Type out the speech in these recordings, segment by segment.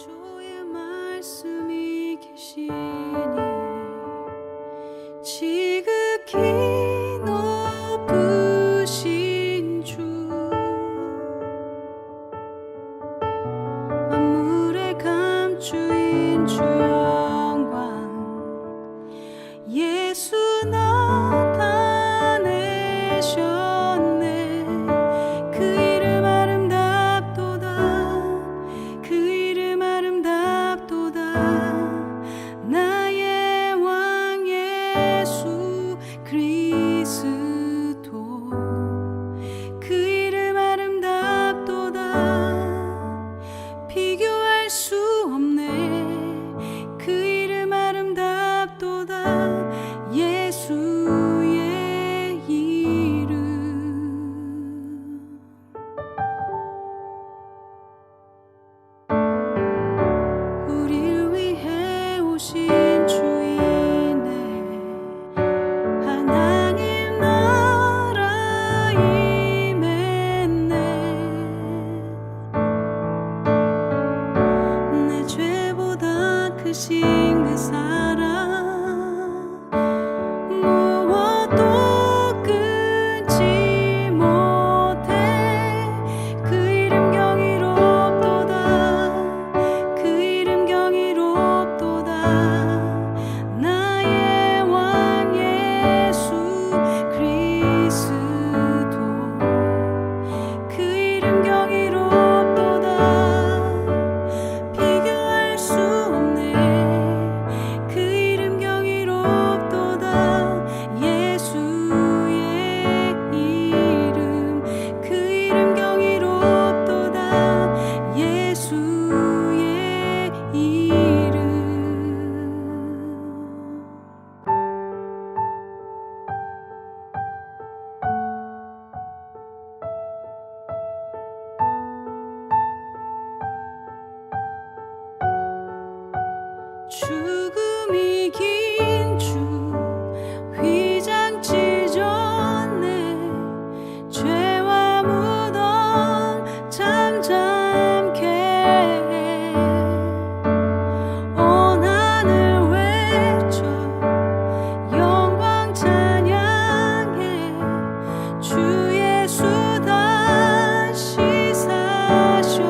주의 말씀이 계시니 지극히 높으신 주 만물의 감주인 주 영광 예수 나타내셨네. 그 이름 아름답도다. 그 이름 아름답도다. 나의 왕 예수 그리스도 그 이름 아름답도다. 비교할 수 없네. 그 이름 아름답도다. 예수의 이름. 우리를 위해 오신 주이네. 하나님 나라 임했네. 내 죄보다 크신 그 사랑 무엇도 끊지 못해. 그 이름 경이롭도다. 그 이름 경이롭도다. 나의 왕 예수 그리스도 그 이름 경이롭도다. 비교할 수 없네. 그 이름 경이롭도다. 예수의 이름. 그 이름 경이롭도다. 예수의 이름. 죽음이 긴 주 휘장치 전에 죄와 무덤 잠잠케 해. 온 하늘 외쳐 영광 찬양해. 주 예수 다시 사셨네.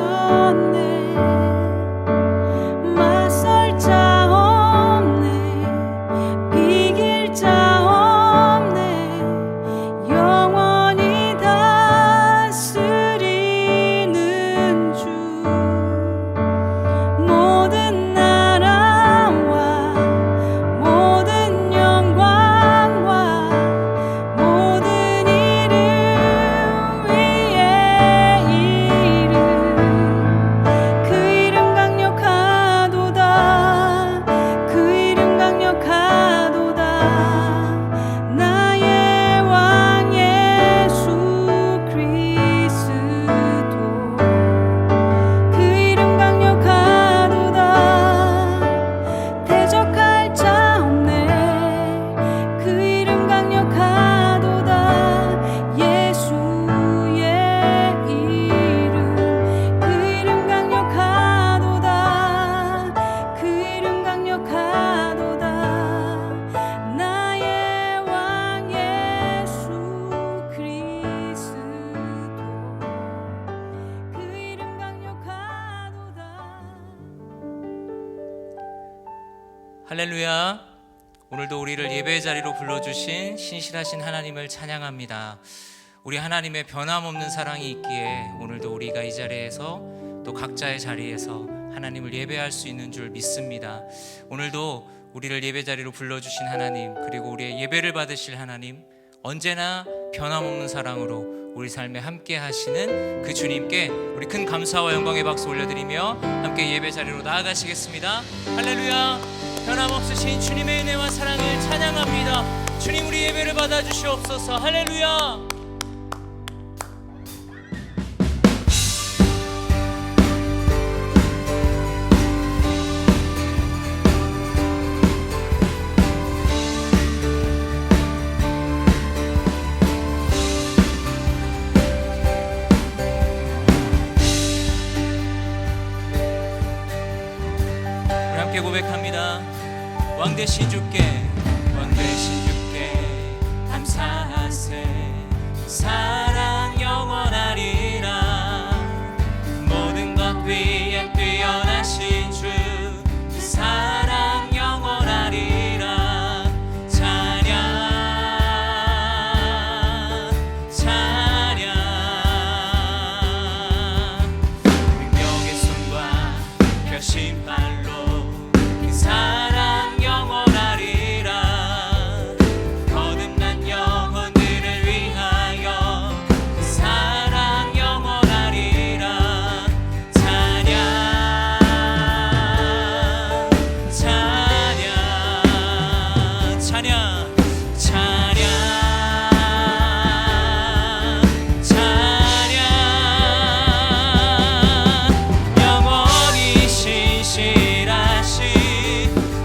맞설 자 없네. 비길 자 없네. 영원히 다스리는 주. 모든 나라와 모든 영광과 모든 이름 위에 이름. 그 이름 강력하도다. 그 이름 강력하도다. 나의 왕 예수 그리스도 그 이름 강력하도다. 대적할 자 없네. 그 이름 강력하도다. 예수의 이름. 그 이름 강력하도다. 그 이름 강력하도다. 나의 왕 예수 그리스도 그 이름 강력하도다. 할렐루야. 오늘도 우리를 예배의 자리로 불러주신 신실하신 하나님을 찬양합니다. 우리 하나님의 변함없는 사랑이 있기에 오늘도 우리가 이 자리에서 또 각자의 자리에서 하나님을 예배할 수 있는 줄 믿습니다. 오늘도 우리를 예배 자리로 불러주신 하나님, 그리고 우리의 예배를 받으실 하나님, 언제나 변함없는 사랑으로 우리 삶에 함께 하시는 그 주님께 우리 큰 감사와 영광의 박수 올려드리며 함께 예배 자리로 나아가시겠습니다. 할렐루야. 변함없으신 주님의 은혜와 사랑을 찬양합니다. 주님, 우리 예배를 받아주시옵소서. 할렐루야. 함께 고백합니다. 왕 대신 주께 감사하세. 사랑 영원하리라. 모든 것 위에 뛰어나신 주 사랑 영원하리라. 찬양 찬양. 능력의 손과 펴신 발로 그 사랑 영원하리라. 거듭난 영혼들을 위하여 그 사랑 영원하리라. 찬양 찬양 찬양 찬양 찬양. 영원히 신실하신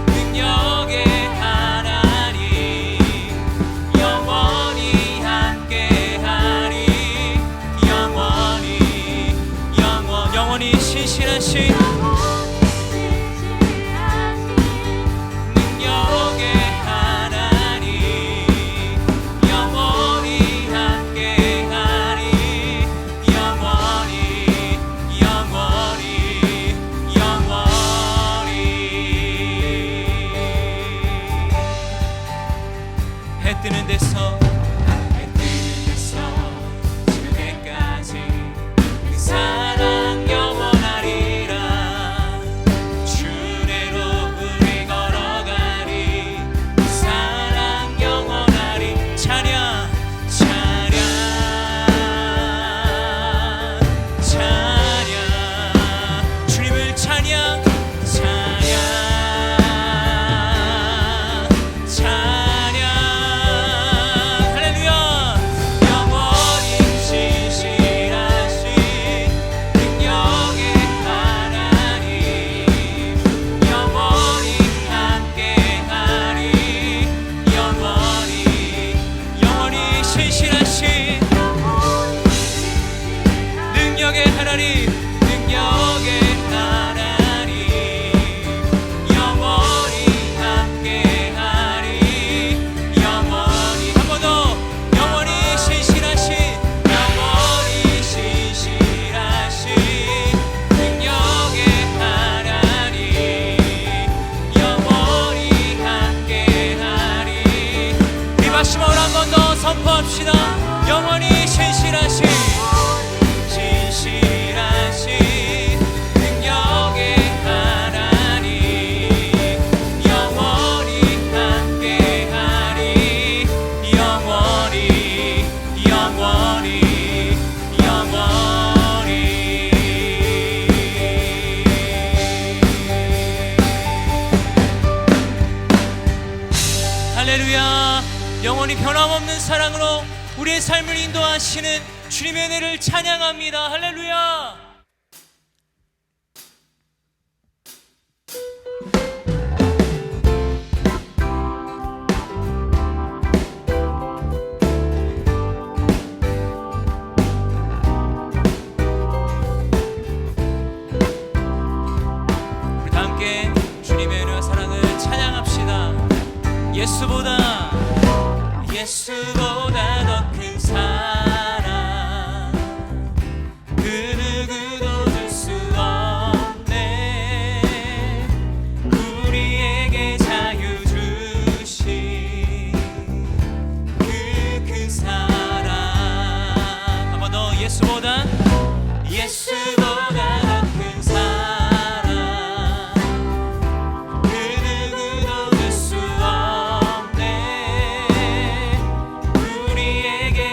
능력의 하나님 영원히 함께하리. 영원히 신실하신 능력의 하나님 영원히 함께하리. 해 뜨는 데서 지는 해까지 그 사랑 영원하리라. 주례로 우리 걸어가리. 그 사랑 영원하리. 찬양 찬양 찬양. 주님을 찬양 찬양 찬양. 할렐루야. 영원히 신실하신 능력의 하나님 영원히 함께하리. 영원히 신실하신 능력의 하나님 영원히 함께하리. 한 번 더. 영원히 신실하신 능력의 하나님 영원히 함께하리. 우리 마지막으로 한 번 더 선포합시다. 영원히 신실하신 능력의 하나님 영원히 함께하리. 할렐루야. 영원히 변함없는 사랑으로 우리의 삶을 인도하시는 주님의 은혜를 찬양합니다. 할렐루야. 우리 다 함께 주님의 은혜와 사랑을 찬양합시다. 예수보다 더 큰 사랑 그 누구도 줄 수 없네. 우리에게 자유 주신 그 큰 사랑. 한 번 더. 예수보다 더 큰 사랑 그 누구도 줄 수 없네. 우리에게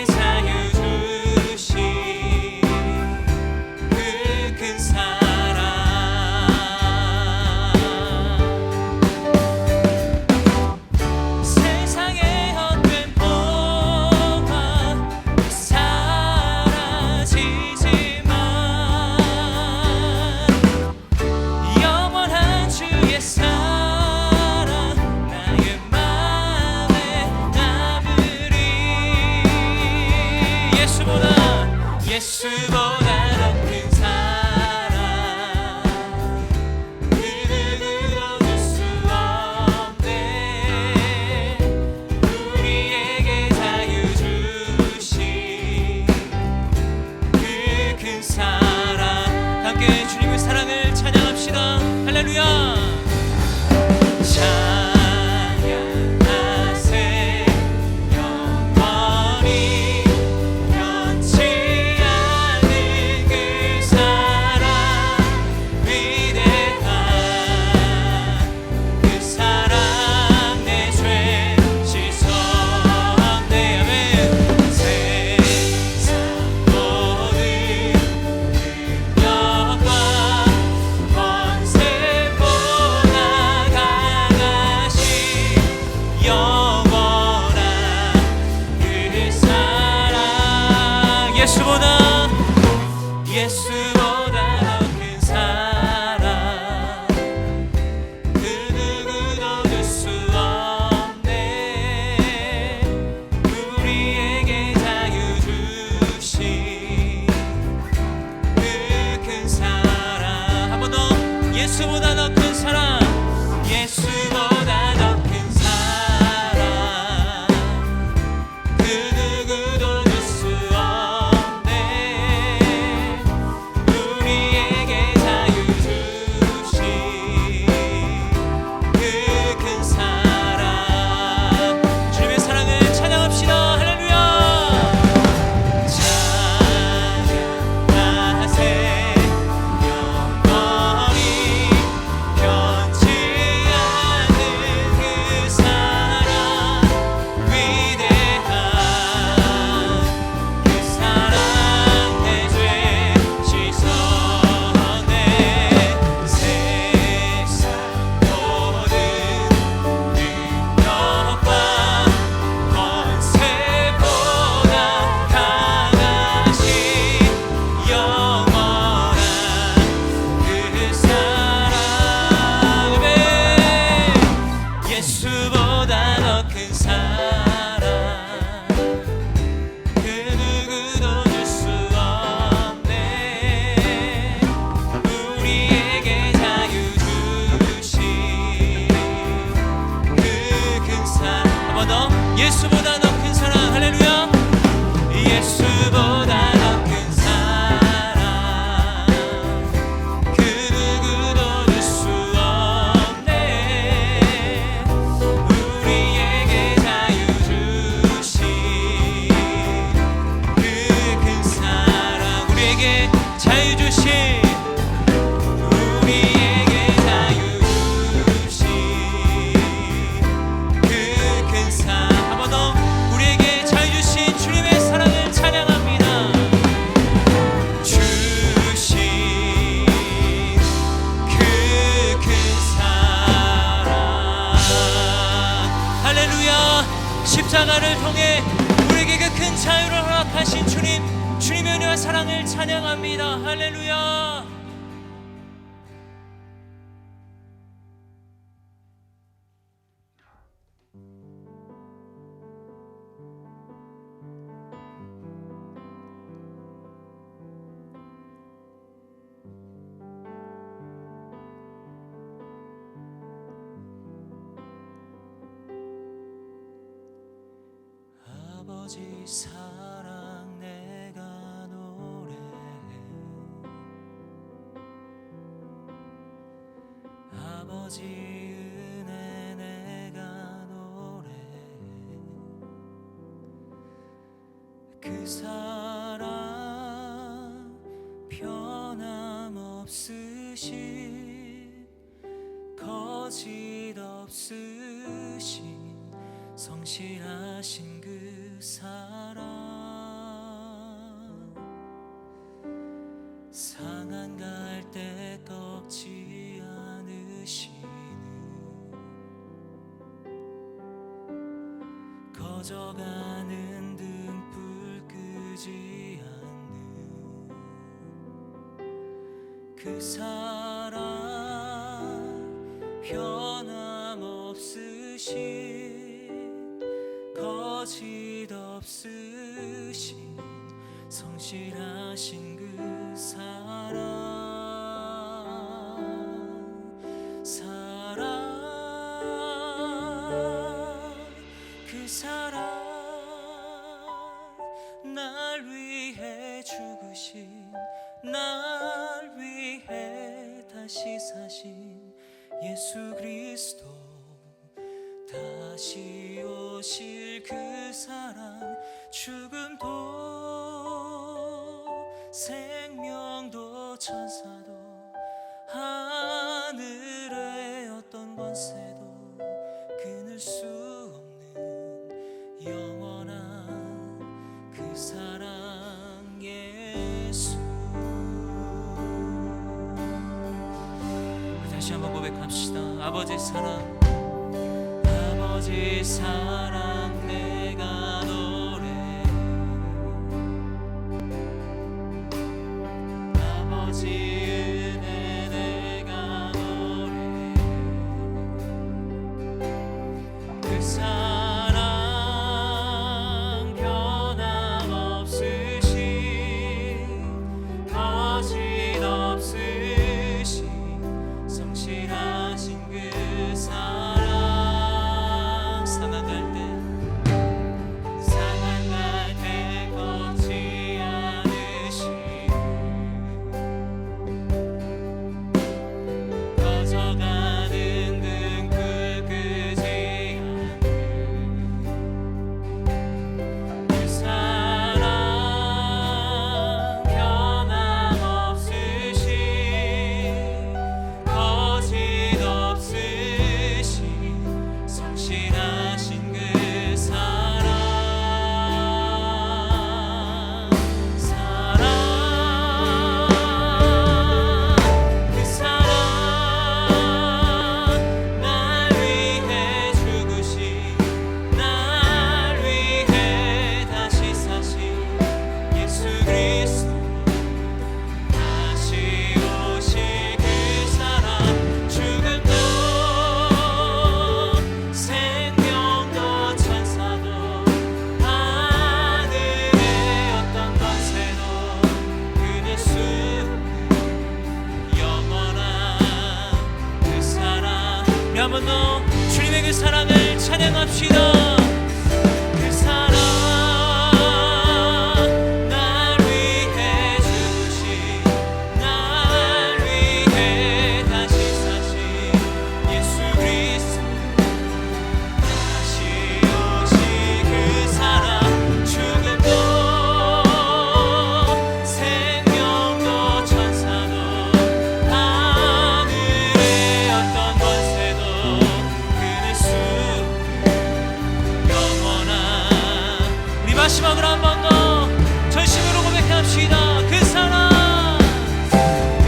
예수보다 더 큰 사랑, 예수보다 더 큰 사랑, 그 누구도 줄 수 없네. 우리에게 자유 주신 그 큰 사랑, 주님의 사랑을 찬양합시다. 할렐루야. 찬양하세 영원히 변치 않는 그 사랑, 위대한 그 사랑, 내 죄 씻어내. 세상 모든 능력과 권세보다 강하신 영원한 그 사랑, 예수보다 더 큰 사랑, 그 누구도 줄 수 없네. 우리에게 자유 주신 그 큰 사랑, 한 번 더. 예수보다 더 큰 사랑, 할렐루야. 예수보다 더 큰 사랑, 그 누구도 줄 수 없네. 우리에게 자유 주신 그 큰 사랑, 우리에게 자유 주신, 우리에게 자유 주신 그 큰 사랑, 한 번 더. 우리에게 자유 주신 주님의 사랑을 찬양합니다. 주신 그 큰 사랑, 할렐루야. 십자가를 통해 우리에게 그 큰 자유를 허락하신 주님, 주님의 은혜와 사랑을 찬양합니다. 할렐루야. 아버지 사랑 내가 노래해, 아버지 은혜 내가 노래해. 그 사랑 변함없으신, 거짓 없으신, 성실하신 그 사랑, 상한 갈대 꺾지 않으시는, 꺼져가는 등불 끄지 않는 그 사랑, 변함없으신, 거짓 없으신, 성실하신 그 사랑, 그 사랑, 날 위해 죽으신, 날 위해 다시 사신 예수 그리스도, 다시 오실 그 사랑, 죽음도 생명도 천사도 하늘의 어떤 권세도 끊을 수 없는 영원한 그 사랑, 예수. 다시 한번 고백합시다. 아버지 사랑, 아버지 사랑 내가 노래해, 아버지 은혜 내가 노래해. 그 사랑 변함없으신, 거짓 없으신, 한 번 더 주님의 그 사랑을 찬양합시다. 그 사랑 날 위해 주신, 날 위해 다시 사신 예수 그리스도, 다시 오신 그 사랑, 죽음도 생명도 천사도 하늘의 어떤 권세도 그늘 수 영원한. 우리 마지막으로 한 번 더 전심으로 고백합시다. 그 사랑, 그 사랑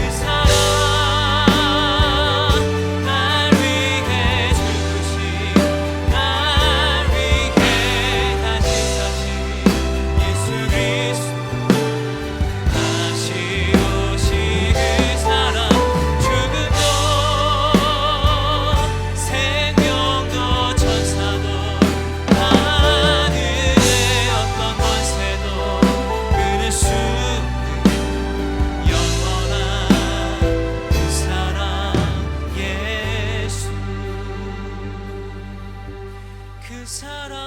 날 위해 죽으신, 날 위해 다시 사신 예수 그리스도, 다시 오신 그 사랑, 죽음도 생명도 천사도 하늘의 어떤 권세도 끊을 수 없는 영원한 그 사랑 예수. 그 사랑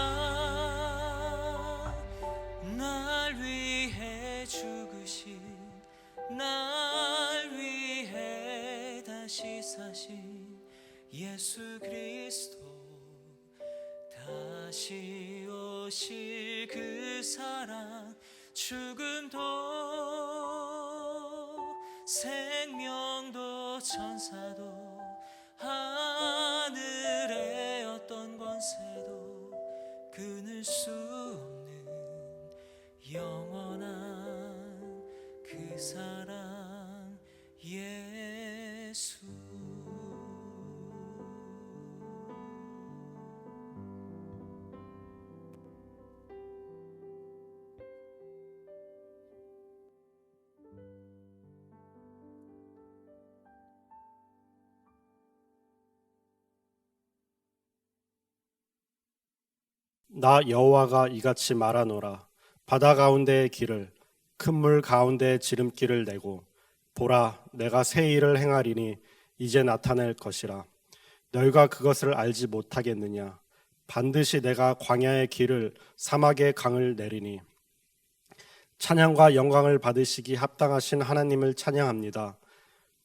날 위해 죽으신, 날 위해 다시 사신 예수 그리스도, 다시 오실 그 사랑, 죽음도 생명도 천사도 하늘의 어떤 권세도 끊을 수 없는 영원한 그 사랑 예수. 나 여호와가 이같이 말하노라. 바다 가운데의 길을, 큰 물 가운데의 지름길을 내고, 보라, 내가 새 일을 행하리니 이제 나타낼 것이라. 너희가 그것을 알지 못하겠느냐? 반드시 내가 광야의 길을, 사막의 강을 내리니. 찬양과 영광을 받으시기 합당하신 하나님을 찬양합니다.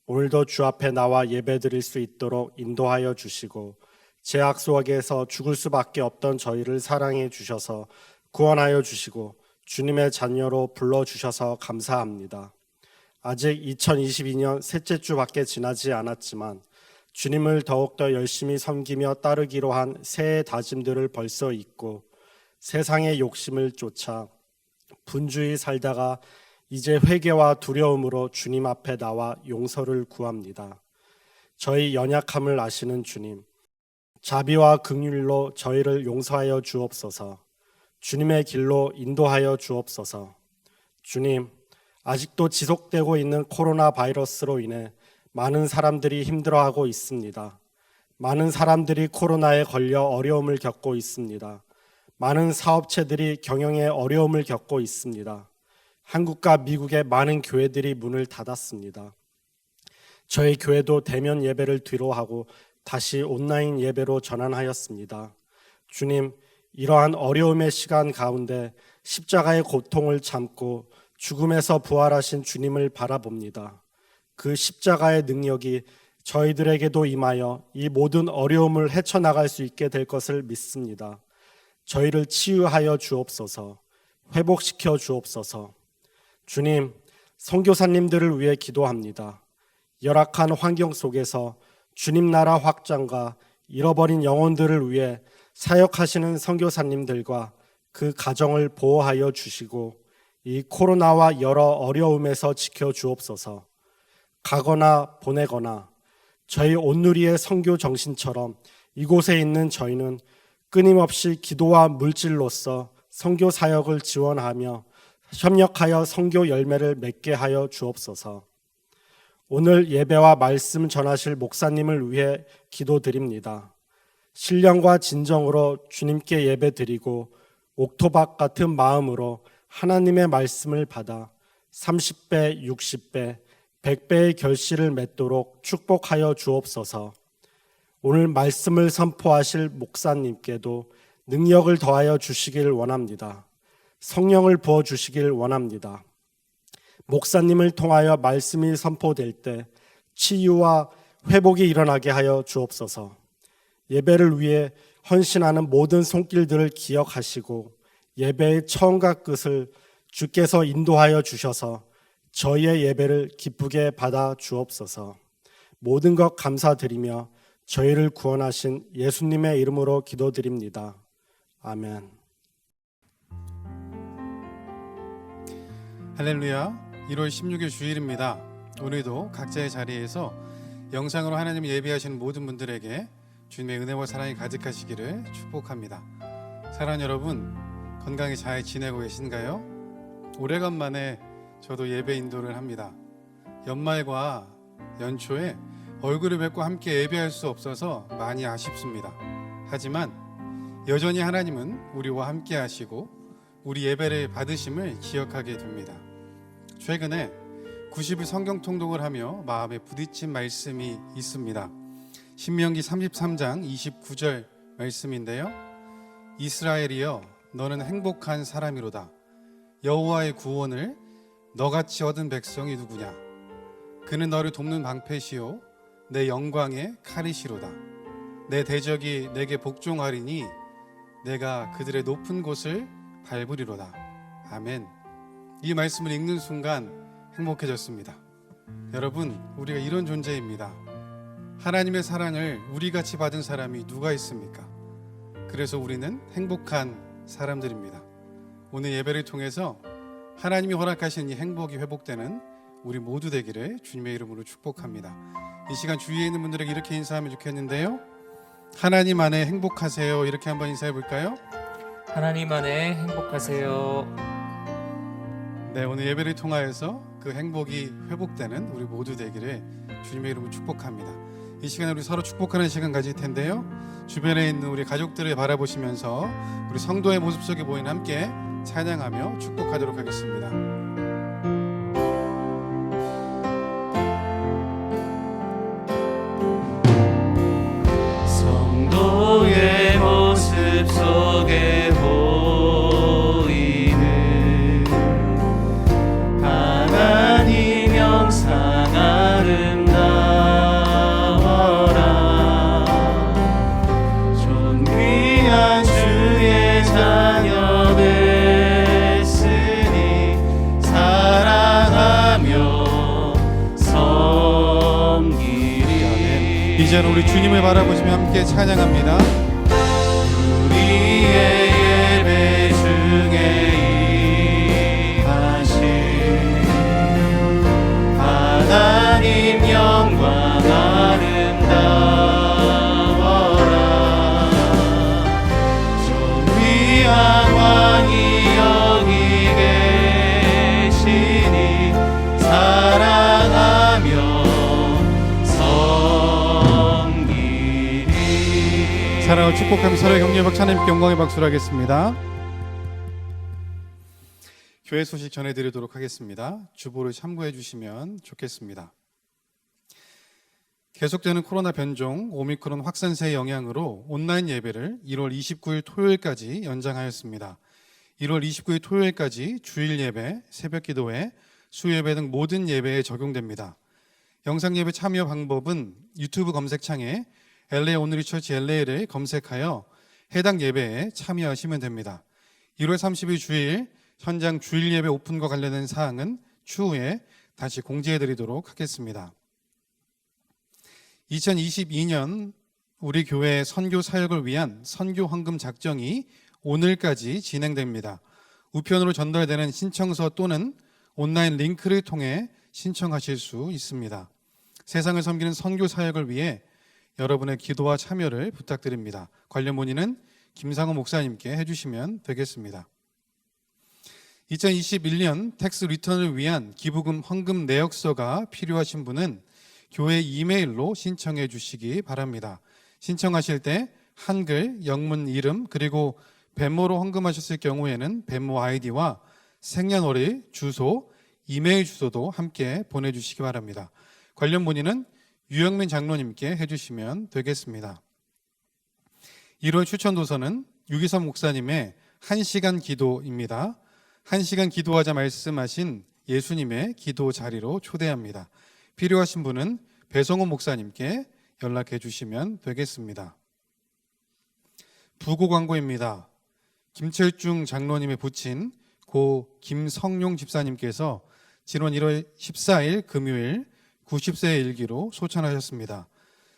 오늘도 주 앞에 나와 예배드릴 수 있도록 인도하여 주시고, 죄악 속에서 죽을 수밖에 없던 저희를 사랑해 주셔서 구원하여 주시고 주님의 자녀로 불러주셔서 감사합니다. 아직 2022년 셋째 주밖에 지나지 않았지만 주님을 더욱더 열심히 섬기며 따르기로 한 새해 다짐들을 벌써 잊고 세상의 욕심을 쫓아 분주히 살다가 이제 회개와 두려움으로 주님 앞에 나와 용서를 구합니다. 저희 연약함을 아시는 주님, 자비와 긍휼로 저희를 용서하여 주옵소서. 주님의 길로 인도하여 주옵소서. 주님, 아직도 지속되고 있는 코로나 바이러스로 인해 많은 사람들이 힘들어하고 있습니다. 많은 사람들이 코로나에 걸려 어려움을 겪고 있습니다. 많은 사업체들이 경영에 어려움을 겪고 있습니다. 한국과 미국의 많은 교회들이 문을 닫았습니다. 저희 교회도 대면 예배를 뒤로 하고 다시 온라인 예배로 전환하였습니다. 주님, 이러한 어려움의 시간 가운데 십자가의 고통을 참고 죽음에서 부활하신 주님을 바라봅니다. 그 십자가의 능력이 저희들에게도 임하여 이 모든 어려움을 헤쳐나갈 수 있게 될 것을 믿습니다. 저희를 치유하여 주옵소서, 회복시켜 주옵소서. 주님, 선교사님들을 위해 기도합니다. 열악한 환경 속에서 주님 나라 확장과 잃어버린 영혼들을 위해 사역하시는 선교사님들과 그 가정을 보호하여 주시고 이 코로나와 여러 어려움에서 지켜 주옵소서. 가거나 보내거나 저희 온누리의 선교 정신처럼 이곳에 있는 저희는 끊임없이 기도와 물질로서 선교 사역을 지원하며 협력하여 선교 열매를 맺게 하여 주옵소서. 오늘 예배와 말씀 전하실 목사님을 위해 기도드립니다. 신령과 진정으로 주님께 예배드리고 옥토박 같은 마음으로 하나님의 말씀을 받아 30배, 60배, 100배의 결실을 맺도록 축복하여 주옵소서. 오늘 말씀을 선포하실 목사님께도 능력을 더하여 주시길 원합니다. 성령을 부어 주시길 원합니다. 목사님을 통하여 말씀이 선포될 때 치유와 회복이 일어나게 하여 주옵소서. 예배를 위해 헌신하는 모든 손길들을 기억하시고 예배의 처음과 끝을 주께서 인도하여 주셔서 저희의 예배를 기쁘게 받아 주옵소서. 모든 것 감사드리며 저희를 구원하신 예수님의 이름으로 기도드립니다. 아멘. 할렐루야. 1월 16일 주일입니다. 오늘도 각자의 자리에서 영상으로 하나님을 예배하시는 모든 분들에게 주님의 은혜와 사랑이 가득하시기를 축복합니다. 사랑하는 여러분, 건강히 잘 지내고 계신가요? 오래간만에 저도 예배 인도를 합니다. 연말과 연초에 얼굴을 뵙고 함께 예배할 수 없어서 많이 아쉽습니다. 하지만 여전히 하나님은 우리와 함께 하시고 우리 예배를 받으심을 기억하게 됩니다. 최근에 90일 성경 통독을 하며 마음에 부딪힌 말씀이 있습니다. 신명기 33장 29절 말씀인데요. 이스라엘이여 너는 행복한 사람이로다. 여호와의 구원을 너같이 얻은 백성이 누구냐? 그는 너를 돕는 방패시요 내 영광의 칼이시로다. 내 대적이 내게 복종하리니 내가 그들의 높은 곳을 밟으리로다. 아멘. 이 말씀을 읽는 순간 행복해졌습니다. 여러분, 우리가 이런 존재입니다. 하나님의 사랑을 우리같이 받은 사람이 누가 있습니까? 그래서 우리는 행복한 사람들입니다. 오늘 예배를 통해서 하나님이 허락하신 이 행복이 회복되는 우리 모두 되기를 주님의 이름으로 축복합니다. 이 시간 주위에 있는 분들에게 이렇게 인사하면 좋겠는데요. 하나님 안에 행복하세요. 이렇게 한번 인사해 볼까요? 하나님 안에 행복하세요. 네, 오늘 예배를 통하여서 그 행복이 회복되는 우리 모두 되기를 주님의 이름으로 축복합니다. 이 시간에 우리 서로 축복하는 시간 가질 텐데요. 주변에 있는 우리 가족들을 바라보시면서 우리 성도의 모습 속에 보이는 함께 찬양하며 축복하도록 하겠습니다. 성도의 모습 속에 보이는 하나님 영상 아름다워라. 존귀한 주의 자녀 됐으니 사랑하며 섬기리. 이제는 우리 주님을 바라보시며 함께 찬양합니다. 우리의 예배 중에 임하신 하나님 영광 아름다워라. 존귀한 왕이 여기 계시니 사랑하며 사랑을 축복하며 서로의 격려의 박수, 하나님께 영광의 박수를 하겠습니다. 교회 소식 전해드리도록 하겠습니다. 주보를 참고해 주시면 좋겠습니다. 계속되는 코로나 변종 오미크론 확산세의 영향으로 온라인 예배를 1월 29일 토요일까지 연장하였습니다. 1월 29일 토요일까지 주일 예배, 새벽 기도회, 수요예배 등 모든 예배에 적용됩니다. 영상 예배 참여 방법은 유튜브 검색창에 LA 오늘이 처치 LA를 검색하여 해당 예배에 참여하시면 됩니다. 1월 30일 주일 현장 주일 예배 오픈과 관련된 사항은 추후에 다시 공지해 드리도록 하겠습니다. 2022년 우리 교회 선교 사역을 위한 선교 헌금 작정이 오늘까지 진행됩니다. 우편으로 전달되는 신청서 또는 온라인 링크를 통해 신청하실 수 있습니다. 세상을 섬기는 선교 사역을 위해 여러분의 기도와 참여를 부탁드립니다. 관련 문의는 김상호 목사님께 해주시면 되겠습니다. 2021년 텍스 리턴을 위한 기부금 헌금 내역서가 필요하신 분은 교회 이메일로 신청해 주시기 바랍니다. 신청하실 때 한글, 영문 이름, 그리고 벤모로 헌금하셨을 경우에는 벤모 아이디와 생년월일, 주소, 이메일 주소도 함께 보내주시기 바랍니다. 관련 문의는 유영민 장로님께 해주시면 되겠습니다. 1월 추천 도서는 유기선 목사님의 1시간 기도입니다. 1시간 기도하자 말씀하신 예수님의 기도 자리로 초대합니다. 필요하신 분은 배성호 목사님께 연락해 주시면 되겠습니다. 부고 광고입니다. 김철중 장로님의 부친 고 김성용 집사님께서 지난 1월 14일 금요일 90세의 일기로 소천하셨습니다.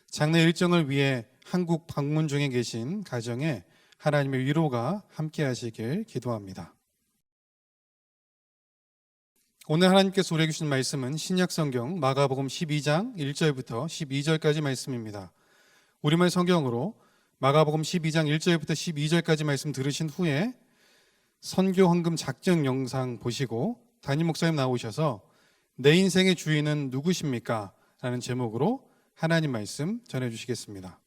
장례 일정을 위해 한국 방문 중에 계신 가정에 하나님의 위로가 함께 하시길 기도합니다. 오늘 하나님께서 우리에게 주신 말씀은 신약성경 마가복음 12장 1절부터 12절까지 말씀입니다. 우리말 성경으로 마가복음 12장 1절부터 12절까지 말씀 들으신 후에 선교 헌금 작정 영상 보시고 담임 목사님 나오셔서 내 인생의 주인은 누구십니까? 라는 제목으로 하나님 말씀 전해주시겠습니다.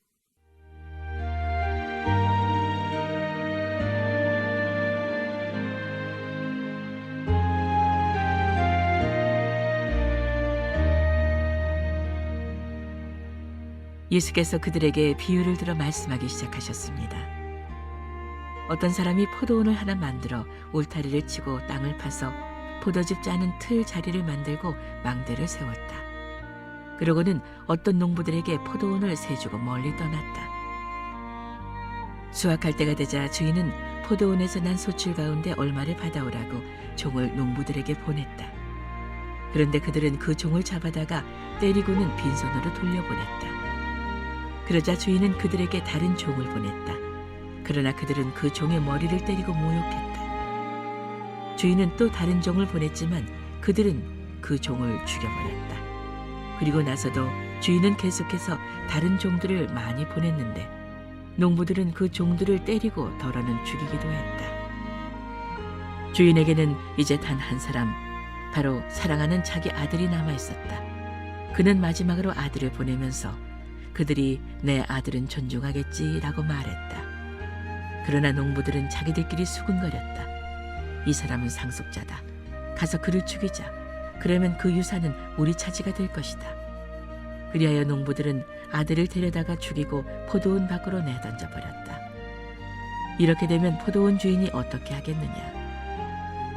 예수께서 그들에게 비유를 들어 말씀하기 시작하셨습니다. 어떤 사람이 포도원을 하나 만들어 울타리를 치고 땅을 파서 포도즙 짜는 틀 자리를 만들고 망대를 세웠다. 그러고는 어떤 농부들에게 포도원을 세주고 멀리 떠났다. 수확할 때가 되자 주인은 포도원에서 난 소출 가운데 얼마를 받아오라고 종을 농부들에게 보냈다. 그런데 그들은 그 종을 잡아다가 때리고는 빈손으로 돌려보냈다. 그러자 주인은 그들에게 다른 종을 보냈다. 그러나 그들은 그 종의 머리를 때리고 모욕했다. 주인은 또 다른 종을 보냈지만 그들은 그 종을 죽여버렸다. 그리고 나서도 주인은 계속해서 다른 종들을 많이 보냈는데 농부들은 그 종들을 때리고 덜어는 죽이기도 했다. 주인에게는 이제 단 한 사람, 바로 사랑하는 자기 아들이 남아있었다. 그는 마지막으로 아들을 보내면서 그들이 내 아들은 존중하겠지라고 말했다. 그러나 농부들은 자기들끼리 수군거렸다. 이 사람은 상속자다. 가서 그를 죽이자. 그러면 그 유산은 우리 차지가 될 것이다. 그리하여 농부들은 아들을 데려다가 죽이고 포도원 밖으로 내던져버렸다. 이렇게 되면 포도원 주인이 어떻게 하겠느냐?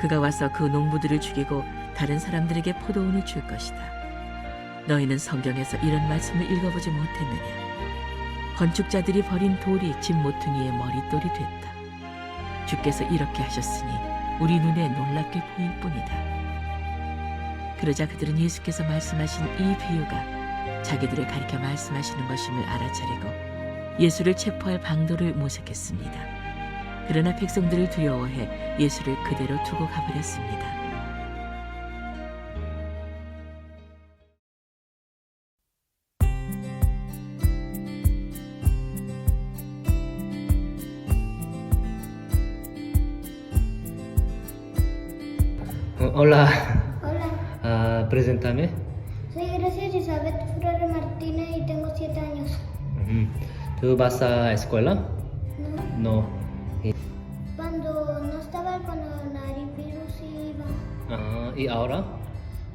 그가 와서 그 농부들을 죽이고 다른 사람들에게 포도원을 줄 것이다. 너희는 성경에서 이런 말씀을 읽어보지 못했느냐? 건축자들이 버린 돌이 집 모퉁이의 머릿돌이 됐다. 주께서 이렇게 하셨으니 우리 눈에 놀랍게 보일 뿐이다. 그러자 그들은 예수께서 말씀하신 이 비유가 자기들을 가리켜 말씀하시는 것임을 알아차리고 예수를 체포할 방도를 모색했습니다. 그러나 백성들을 두려워해 예수를 그대로 두고 가버렸습니다. Hola, Hola, preséntame. soy Gracia Elizabeth Flores Martínez y tengo 7 años. ¿Tú vas a escuela? No. No. Cuando no estaba el coronavirus iba. ¿Y ahora?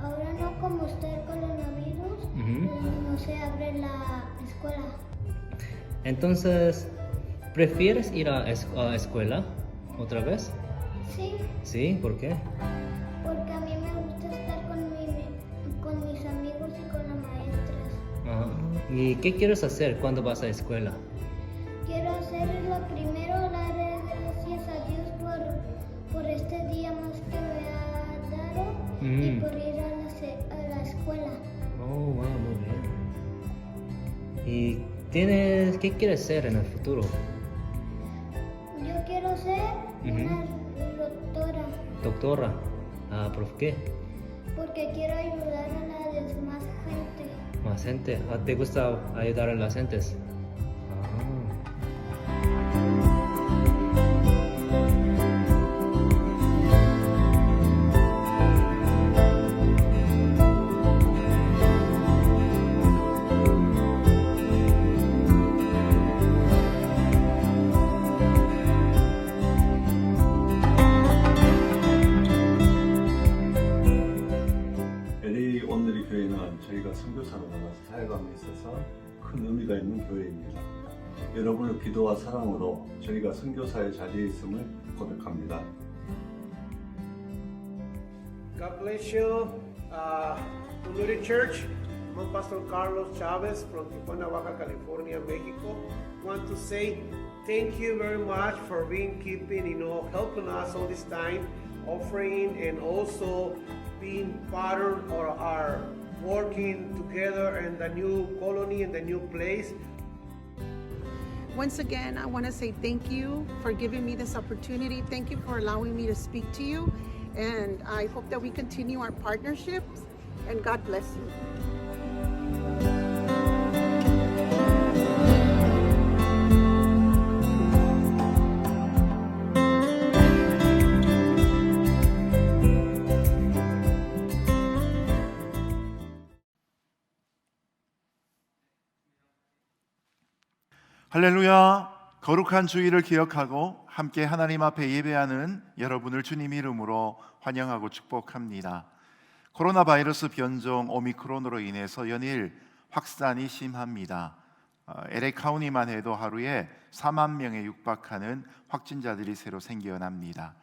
Ahora no, como está el coronavirus, no se abre la escuela. Entonces, ¿prefieres ir a escuela otra vez? Sí, Sí, ¿por qué? porque a mí me gusta estar con mis amigos y con las maestras. ¿Y qué quieres hacer cuando vas a escuela? Quiero hacer lo primero, darle gracias a Dios por este día más que me ha dado y por ir a la escuela. Oh, wow, muy bien. ¿Y qué quieres ser en el futuro? Yo quiero ser una doctora Doctora. ¿Por qué? porque quiero ayudar a la demás gente. Más gente. ¿Te gusta ayudar a las gentes? LA 원너리 교회는 저희가 선교사로 나가서 사역하고 있어요. 큰 의미가 있는 교회입니다. 여러분의 기도와 사랑으로 저희가 선교사의 자리에 있음을 고백합니다. God bless you. Community Church. I'm Pastor Carlos Chavez from Tijuana, Baja California, Mexico. Want to say thank you very much for helping us all this time, offering and also being part of our working together in the new colony and the new place. Once again, I want to say thank you for giving me this opportunity. Thank you for allowing me to speak to you. And I hope that we continue our partnerships. And God bless you. 할렐루야. 거룩한 주일을 기억하고 함께 하나님 앞에 예배하는 여러분을 주님 이름으로 환영하고 축복합니다. 코로나 바이러스 변종 오미크론으로 인해서 연일 확산이 심합니다. LA 카운티만 해도 하루에 4만 명에 육박하는 확진자들이 새로 생겨납니다.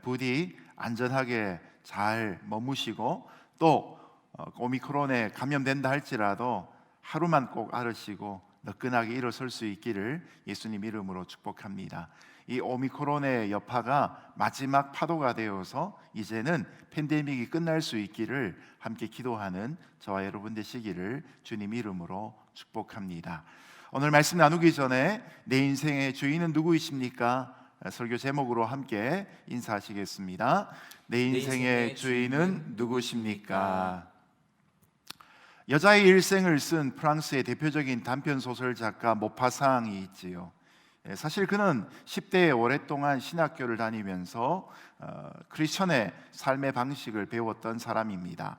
부디 안전하게 잘 머무시고 또 오미크론에 감염된다 할지라도 하루만 꼭 앓으시고 너끈하게 일어설 수 있기를 예수님 이름으로 축복합니다. 이 오미크론의 여파가 마지막 파도가 되어서 이제는 팬데믹이 끝날 수 있기를 함께 기도하는 저와 여러분 되시기를 주님 이름으로 축복합니다. 오늘 말씀 나누기 전에 내 인생의 주인은 누구이십니까? 설교 제목으로 함께 인사하시겠습니다. 내 인생의 주인은 누구십니까? 여자의 일생을 쓴 프랑스의 대표적인 단편 소설 작가 모파상이 있지요. 사실 그는 10대에 오랫동안 신학교를 다니면서 크리스천의 삶의 방식을 배웠던 사람입니다.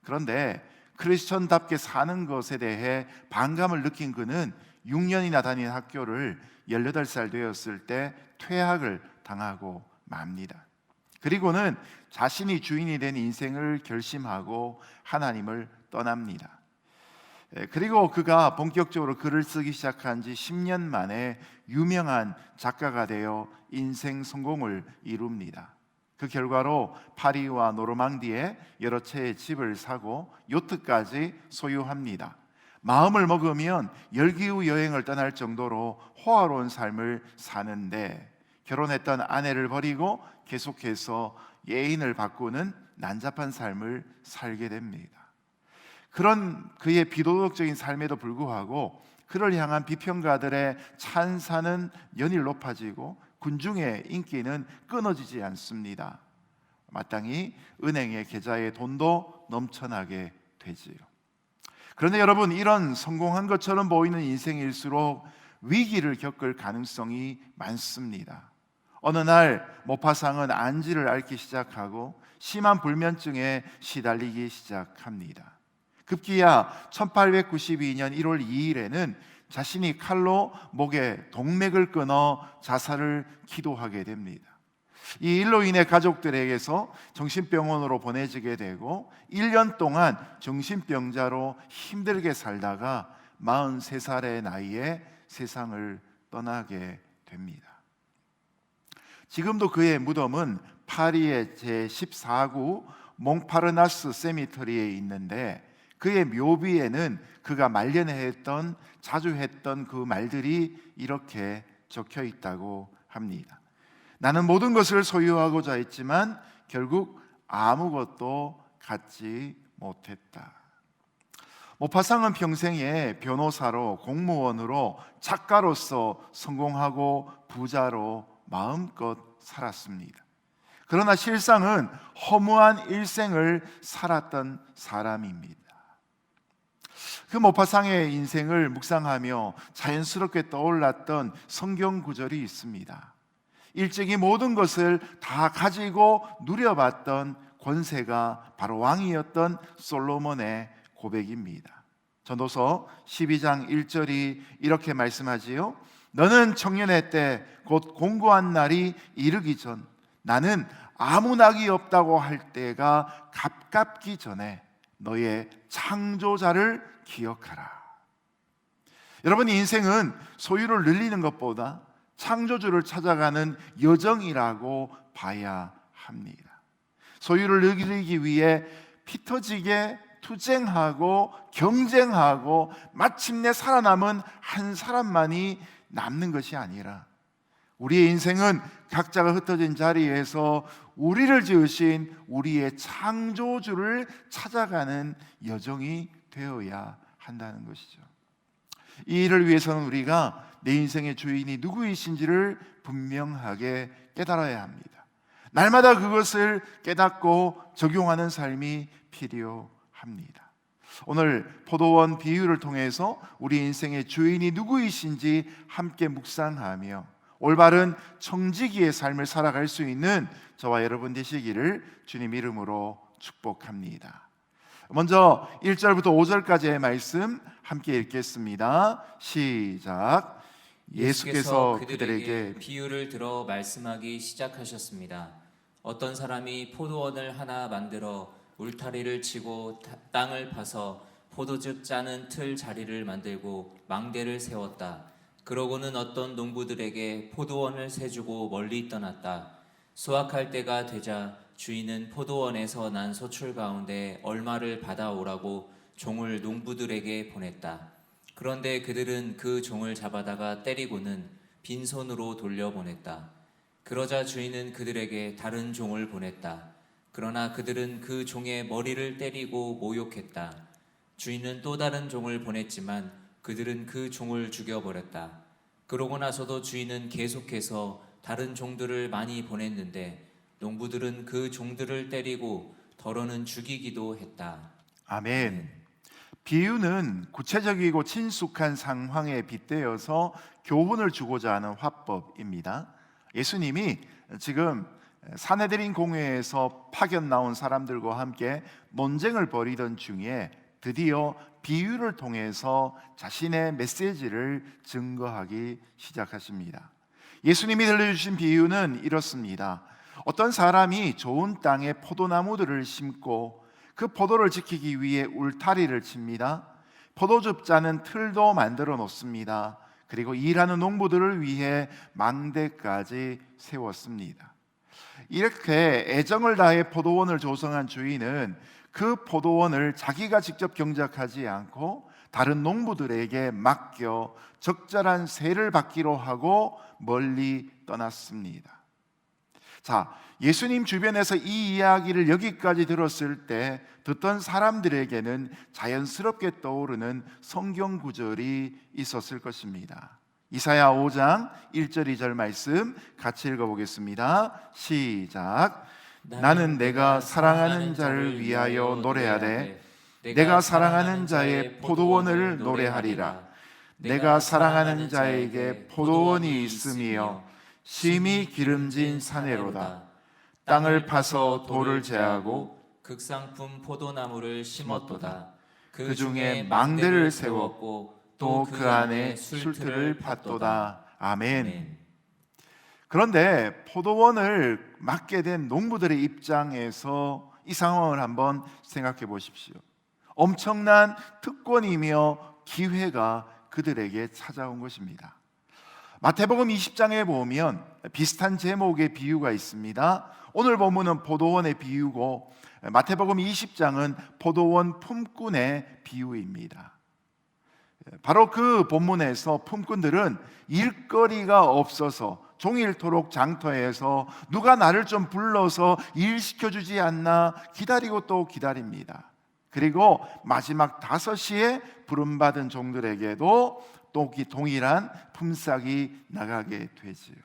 그런데 크리스천답게 사는 것에 대해 반감을 느낀 그는 6년이나 다닌 학교를 18살 되었을 때 퇴학을 당하고 맙니다. 그리고는 자신이 주인이 된 인생을 결심하고 하나님을 떠납니다. 그리고 그가 본격적으로 글을 쓰기 시작한 지 10년 만에 유명한 작가가 되어 인생 성공을 이룹니다. 그 결과로 파리와 노르망디에 여러 채의 집을 사고 요트까지 소유합니다. 마음을 먹으면 열기후 여행을 떠날 정도로 호화로운 삶을 사는데 결혼했던 아내를 버리고 계속해서 예인을 바꾸는 난잡한 삶을 살게 됩니다. 그런 그의 비도덕적인 삶에도 불구하고 그를 향한 비평가들의 찬사는 연일 높아지고 군중의 인기는 끊어지지 않습니다. 마땅히 은행의 계좌에 돈도 넘쳐나게 되지요. 그런데 여러분, 이런 성공한 것처럼 보이는 인생일수록 위기를 겪을 가능성이 많습니다. 어느 날 모파상은 안지를 앓기 시작하고 심한 불면증에 시달리기 시작합니다. 급기야 1892년 1월 2일에는 자신이 칼로 목에 동맥을 끊어 자살을 기도하게 됩니다. 이 일로 인해 가족들에게서 정신병원으로 보내지게 되고 1년 동안 정신병자로 힘들게 살다가 43살의 나이에 세상을 떠나게 됩니다. 지금도 그의 무덤은 파리의 제14구 몽파르나스 세미터리에 있는데 그의 묘비에는 그가 말년에 자주 했던 그 말들이 이렇게 적혀 있다고 합니다. 나는 모든 것을 소유하고자 했지만 결국 아무것도 갖지 못했다. 모파상은 평생에 변호사로, 공무원으로, 작가로서 성공하고 부자로 마음껏 살았습니다. 그러나 실상은 허무한 일생을 살았던 사람입니다. 그 모파상의 인생을 묵상하며 자연스럽게 떠올랐던 성경 구절이 있습니다. 일찍이 모든 것을 다 가지고 누려봤던 권세가 바로 왕이었던 솔로몬의 고백입니다. 전도서 12장 1절이 이렇게 말씀하지요. 너는 청년의 때 곧 공고한 날이 이르기 전 나는 아무 낙이 없다고 할 때가 가깝기 전에 너의 창조자를 기억하라. 여러분, 인생은 소유를 늘리는 것보다 창조주를 찾아가는 여정이라고 봐야 합니다. 소유를 늘리기 위해 피 터지게 투쟁하고 경쟁하고 마침내 살아남은 한 사람만이 남는 것이 아니라 우리의 인생은 각자가 흩어진 자리에서 우리를 지으신 우리의 창조주를 찾아가는 여정이 되어야 한다는 것이죠. 이 일을 위해서는 우리가 내 인생의 주인이 누구이신지를 분명하게 깨달아야 합니다. 날마다 그것을 깨닫고 적용하는 삶이 필요합니다. 오늘 포도원 비유를 통해서 우리 인생의 주인이 누구이신지 함께 묵상하며 올바른 청지기의 삶을 살아갈 수 있는 저와 여러분 되시기를 주님 이름으로 축복합니다. 먼저 1절부터 5절까지의 말씀 함께 읽겠습니다. 시작. 예수께서 그들에게 비유를 들어 말씀하기 시작하셨습니다. 어떤 사람이 포도원을 하나 만들어 울타리를 치고 땅을 파서 포도즙 짜는 틀 자리를 만들고 망대를 세웠다. 그러고는 어떤 농부들에게 포도원을 세주고 멀리 떠났다. 수확할 때가 되자 주인은 포도원에서 난 소출 가운데 얼마를 받아오라고 종을 농부들에게 보냈다. 그런데 그들은 그 종을 잡아다가 때리고는 빈손으로 돌려보냈다. 그러자 주인은 그들에게 다른 종을 보냈다. 그러나 그들은 그 종의 머리를 때리고 모욕했다. 주인은 또 다른 종을 보냈지만 그들은 그 종을 죽여버렸다. 그러고 나서도 주인은 계속해서 다른 종들을 많이 보냈는데 농부들은 그 종들을 때리고 더러는 죽이기도 했다. 아멘. 비유는 구체적이고 친숙한 상황에 빗대어서 교훈을 주고자 하는 화법입니다. 예수님이 지금 산헤드린 공회에서 파견 나온 사람들과 함께 논쟁을 벌이던 중에 드디어 비유를 통해서 자신의 메시지를 증거하기 시작하십니다. 예수님이 들려주신 비유는 이렇습니다. 어떤 사람이 좋은 땅에 포도나무들을 심고 그 포도를 지키기 위해 울타리를 칩니다. 포도즙 짜는 틀도 만들어 놓습니다. 그리고 일하는 농부들을 위해 망대까지 세웠습니다. 이렇게 애정을 다해 포도원을 조성한 주인은 그 포도원을 자기가 직접 경작하지 않고 다른 농부들에게 맡겨 적절한 세를 받기로 하고 멀리 떠났습니다. 자, 예수님 주변에서 이 이야기를 여기까지 들었을 때 듣던 사람들에게는 자연스럽게 떠오르는 성경 구절이 있었을 것입니다. 이사야 5장 1절 2절 말씀 같이 읽어보겠습니다. 시작. 나는 내가 사랑하는 자를 위하여 노래하되 내가 사랑하는 자의 포도원을 노래하리라. 내가 사랑하는 자에게 포도원이 있으며 심히 기름진 사내로다. 땅을 파서 돌을 제하고 극상품 포도나무를 심었도다. 그 중에 망대를 세웠고 또 그 안에 술틀을 팠도다. 아멘. 그런데 포도원을 맡게 된 농부들의 입장에서 이 상황을 한번 생각해 보십시오. 엄청난 특권이며 기회가 그들에게 찾아온 것입니다. 마태복음 20장에 보면 비슷한 제목의 비유가 있습니다. 오늘 본문은 포도원의 비유고 마태복음 20장은 포도원 품꾼의 비유입니다. 바로 그 본문에서 품꾼들은 일거리가 없어서 종일토록 장터에서 누가 나를 좀 불러서 일 시켜주지 않나 기다리고 또 기다립니다. 그리고 마지막 5시에 부름받은 종들에게도 또 동일한 품삯이 나가게 되지요.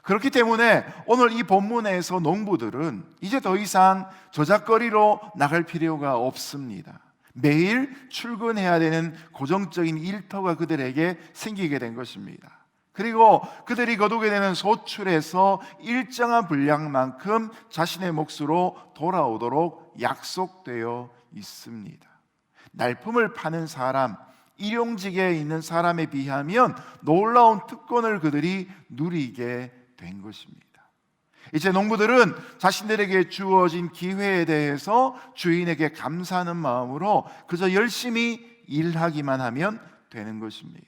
그렇기 때문에 오늘 이 본문에서 농부들은 이제 더 이상 저작거리로 나갈 필요가 없습니다. 매일 출근해야 되는 고정적인 일터가 그들에게 생기게 된 것입니다. 그리고 그들이 거두게 되는 소출에서 일정한 분량만큼 자신의 몫으로 돌아오도록 약속되어 있습니다. 날품을 파는 사람, 일용직에 있는 사람에 비하면 놀라운 특권을 그들이 누리게 된 것입니다. 이제 농부들은 자신들에게 주어진 기회에 대해서 주인에게 감사하는 마음으로 그저 열심히 일하기만 하면 되는 것입니다.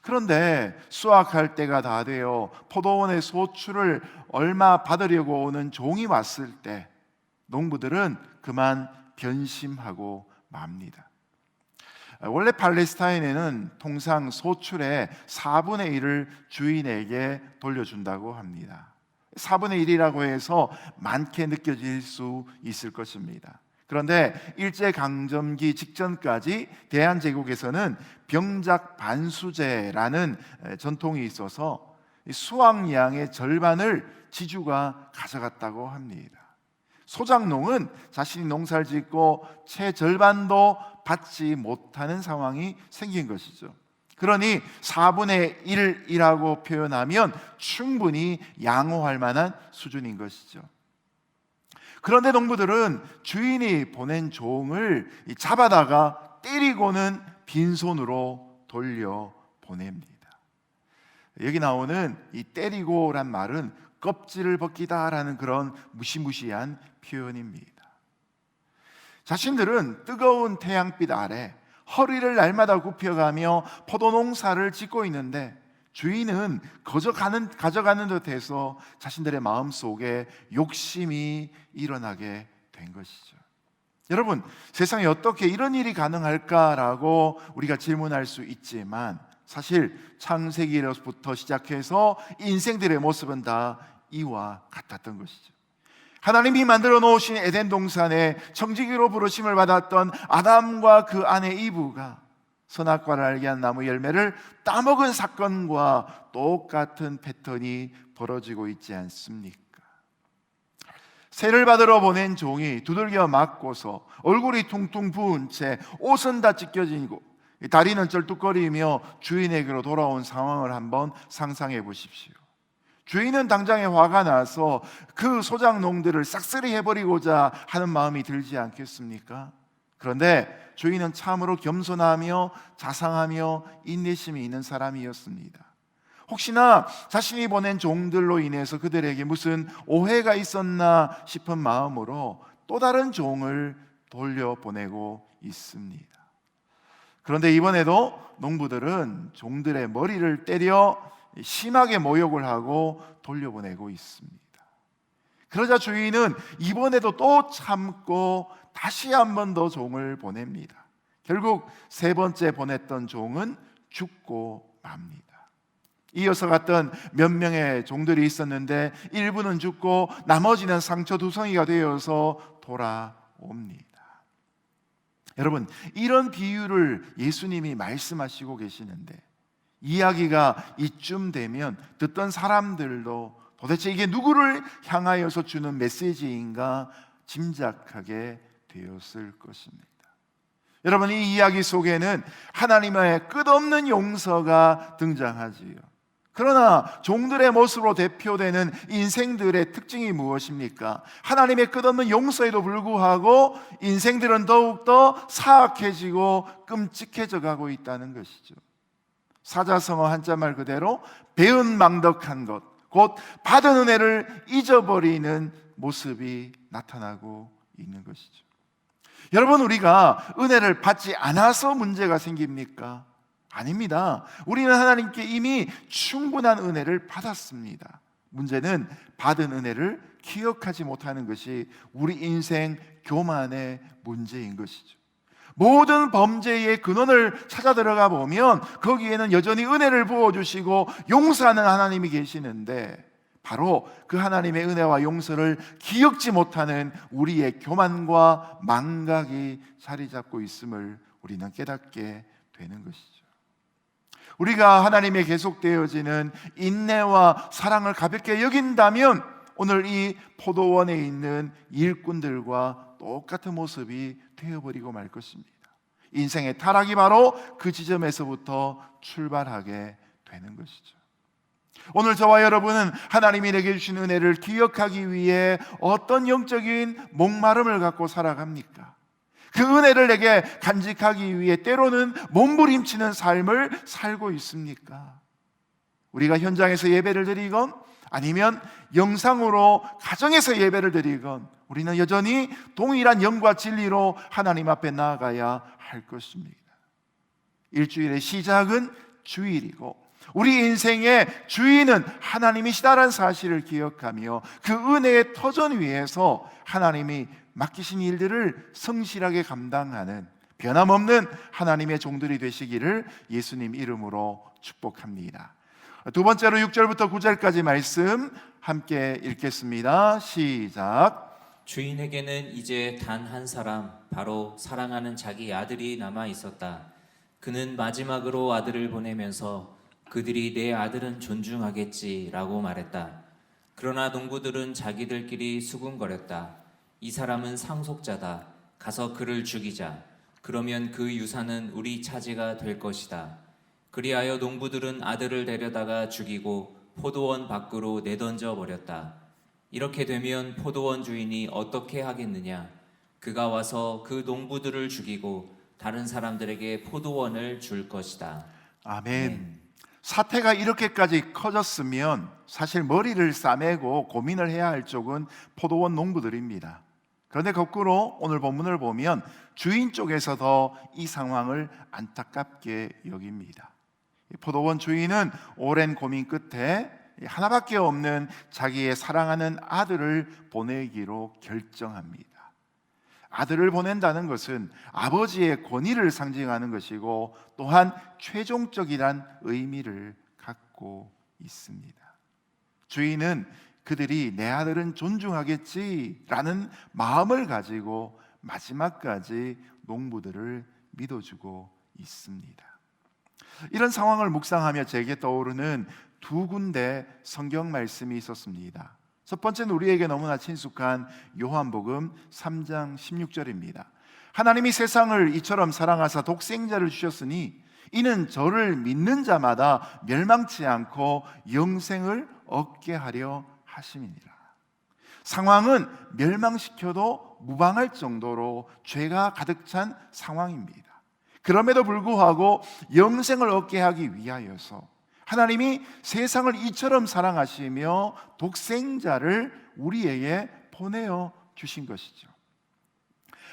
그런데 수확할 때가 다 되어 포도원의 소출을 얼마 받으려고 오는 종이 왔을 때 농부들은 그만 변심하고 맙니다. 원래 팔레스타인에는 통상 소출의 4분의 1을 주인에게 돌려준다고 합니다. 4분의 1이라고 해서 많게 느껴질 수 있을 것입니다. 그런데 일제강점기 직전까지 대한제국에서는 병작 반수제라는 전통이 있어서 수확량의 절반을 지주가 가져갔다고 합니다. 소작농은 자신이 농사를 짓고 채 절반도 받지 못하는 상황이 생긴 것이죠. 그러니 4분의 1이라고 표현하면 충분히 양호할 만한 수준인 것이죠. 그런데 농부들은 주인이 보낸 종을 잡아다가 때리고는 빈손으로 돌려 보냅니다. 여기 나오는 이 때리고란 말은 껍질을 벗기다라는 그런 무시무시한 표현입니다. 자신들은 뜨거운 태양빛 아래 허리를 날마다 굽혀가며 포도 농사를 짓고 있는데 주인은 가져가는 듯해서 자신들의 마음속에 욕심이 일어나게 된 것이죠. 여러분, 세상에 어떻게 이런 일이 가능할까라고 우리가 질문할 수 있지만 사실 창세기로부터 시작해서 인생들의 모습은 다 이와 같았던 것이죠. 하나님이 만들어 놓으신 에덴 동산에 청지기로 부르심을 받았던 아담과 그 아내 이브가 선악과를 알게 한 나무 열매를 따먹은 사건과 똑같은 패턴이 벌어지고 있지 않습니까? 세를 받으러 보낸 종이 두들겨 맞고서 얼굴이 퉁퉁 부은 채 옷은 다 찢겨지고 다리는 쩔뚝거리며 주인에게로 돌아온 상황을 한번 상상해 보십시오. 주인은 당장에 화가 나서 그 소작농들을 싹쓸이 해버리고자 하는 마음이 들지 않겠습니까? 그런데 주인은 참으로 겸손하며 자상하며 인내심이 있는 사람이었습니다. 혹시나 자신이 보낸 종들로 인해서 그들에게 무슨 오해가 있었나 싶은 마음으로 또 다른 종을 돌려보내고 있습니다. 그런데 이번에도 농부들은 종들의 머리를 때려 심하게 모욕을 하고 돌려보내고 있습니다. 그러자 주인은 이번에도 또 참고 다시 한 번 더 종을 보냅니다. 결국 세 번째 보냈던 종은 죽고 맙니다. 이어서 갔던 몇 명의 종들이 있었는데 일부는 죽고 나머지는 상처두성이가 되어서 돌아옵니다. 여러분, 이런 비유를 예수님이 말씀하시고 계시는데 이야기가 이쯤 되면 듣던 사람들도 도대체 이게 누구를 향하여서 주는 메시지인가 짐작하게 되었을 것입니다. 여러분, 이 이야기 속에는 하나님의 끝없는 용서가 등장하지요. 그러나 종들의 모습으로 대표되는 인생들의 특징이 무엇입니까? 하나님의 끝없는 용서에도 불구하고 인생들은 더욱더 사악해지고 끔찍해져 가고 있다는 것이죠. 사자성어 한자말 그대로 배은망덕한 것, 곧 받은 은혜를 잊어버리는 모습이 나타나고 있는 것이죠. 여러분, 우리가 은혜를 받지 않아서 문제가 생깁니까? 아닙니다. 우리는 하나님께 이미 충분한 은혜를 받았습니다. 문제는 받은 은혜를 기억하지 못하는 것이 우리 인생 교만의 문제인 것이죠. 모든 범죄의 근원을 찾아 들어가 보면 거기에는 여전히 은혜를 부어주시고 용서하는 하나님이 계시는데 바로 그 하나님의 은혜와 용서를 기억지 못하는 우리의 교만과 망각이 자리 잡고 있음을 우리는 깨닫게 되는 것이죠. 우리가 하나님의 계속되어지는 인내와 사랑을 가볍게 여긴다면 오늘 이 포도원에 있는 일꾼들과 똑같은 모습이 되어버리고 말 것입니다. 인생의 타락이 바로 그 지점에서부터 출발하게 되는 것이죠. 오늘 저와 여러분은 하나님이 내게 주신 은혜를 기억하기 위해 어떤 영적인 목마름을 갖고 살아갑니까? 그 은혜를 내게 간직하기 위해 때로는 몸부림치는 삶을 살고 있습니까? 우리가 현장에서 예배를 드리건 아니면 영상으로 가정에서 예배를 드리건 우리는 여전히 동일한 영과 진리로 하나님 앞에 나아가야 할 것입니다. 일주일의 시작은 주일이고 우리 인생의 주인은 하나님이시다라는 사실을 기억하며 그 은혜의 터전 위에서 하나님이 맡기신 일들을 성실하게 감당하는 변함없는 하나님의 종들이 되시기를 예수님 이름으로 축복합니다. 두 번째로 6절부터 9절까지 말씀 함께 읽겠습니다. 시작. 주인에게는 이제 단 한 사람, 바로 사랑하는 자기 아들이 남아 있었다. 그는 마지막으로 아들을 보내면서 그들이 내 아들은 존중하겠지라고 말했다. 그러나 농부들은 자기들끼리 수군거렸다. 이 사람은 상속자다. 가서 그를 죽이자. 그러면 그 유산은 우리 차지가 될 것이다. 그리하여 농부들은 아들을 데려다가 죽이고 포도원 밖으로 내던져 버렸다. 이렇게 되면 포도원 주인이 어떻게 하겠느냐? 그가 와서 그 농부들을 죽이고 다른 사람들에게 포도원을 줄 것이다. 아멘. 사태가 이렇게까지 커졌으면 사실 머리를 싸매고 고민을 해야 할 쪽은 포도원 농부들입니다. 그런데 거꾸로 오늘 본문을 보면 주인 쪽에서 더 이 상황을 안타깝게 여깁니다. 포도원 주인은 오랜 고민 끝에 하나밖에 없는 자기의 사랑하는 아들을 보내기로 결정합니다. 아들을 보낸다는 것은 아버지의 권위를 상징하는 것이고 또한 최종적이란 의미를 갖고 있습니다. 주인은 그들이 내 아들은 존중하겠지라는 마음을 가지고 마지막까지 농부들을 믿어주고 있습니다. 이런 상황을 묵상하며 제게 떠오르는 두 군데 성경 말씀이 있었습니다. 첫 번째는 우리에게 너무나 친숙한 요한복음 3장 16절입니다. 하나님이 세상을 이처럼 사랑하사 독생자를 주셨으니 이는 저를 믿는 자마다 멸망치 않고 영생을 얻게 하려 하심이니라. 상황은 멸망시켜도 무방할 정도로 죄가 가득 찬 상황입니다. 그럼에도 불구하고 영생을 얻게 하기 위하여서 하나님이 세상을 이처럼 사랑하시며 독생자를 우리에게 보내어 주신 것이죠.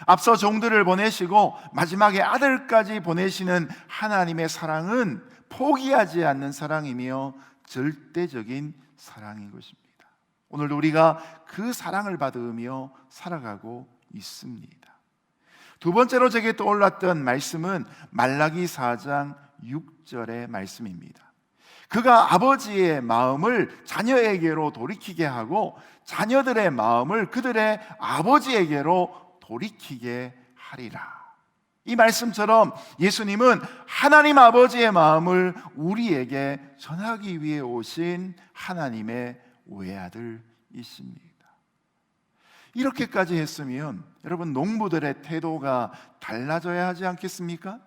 앞서 종들을 보내시고 마지막에 아들까지 보내시는 하나님의 사랑은 포기하지 않는 사랑이며 절대적인 사랑인 것입니다. 오늘도 우리가 그 사랑을 받으며 살아가고 있습니다. 두 번째로 제게 떠올랐던 말씀은 말라기 4장 6절의 말씀입니다. 그가 아버지의 마음을 자녀에게로 돌이키게 하고 자녀들의 마음을 그들의 아버지에게로 돌이키게 하리라. 이 말씀처럼 예수님은 하나님 아버지의 마음을 우리에게 전하기 위해 오신 하나님의 외아들이십니다. 이렇게까지 했으면 여러분 농부들의 태도가 달라져야 하지 않겠습니까?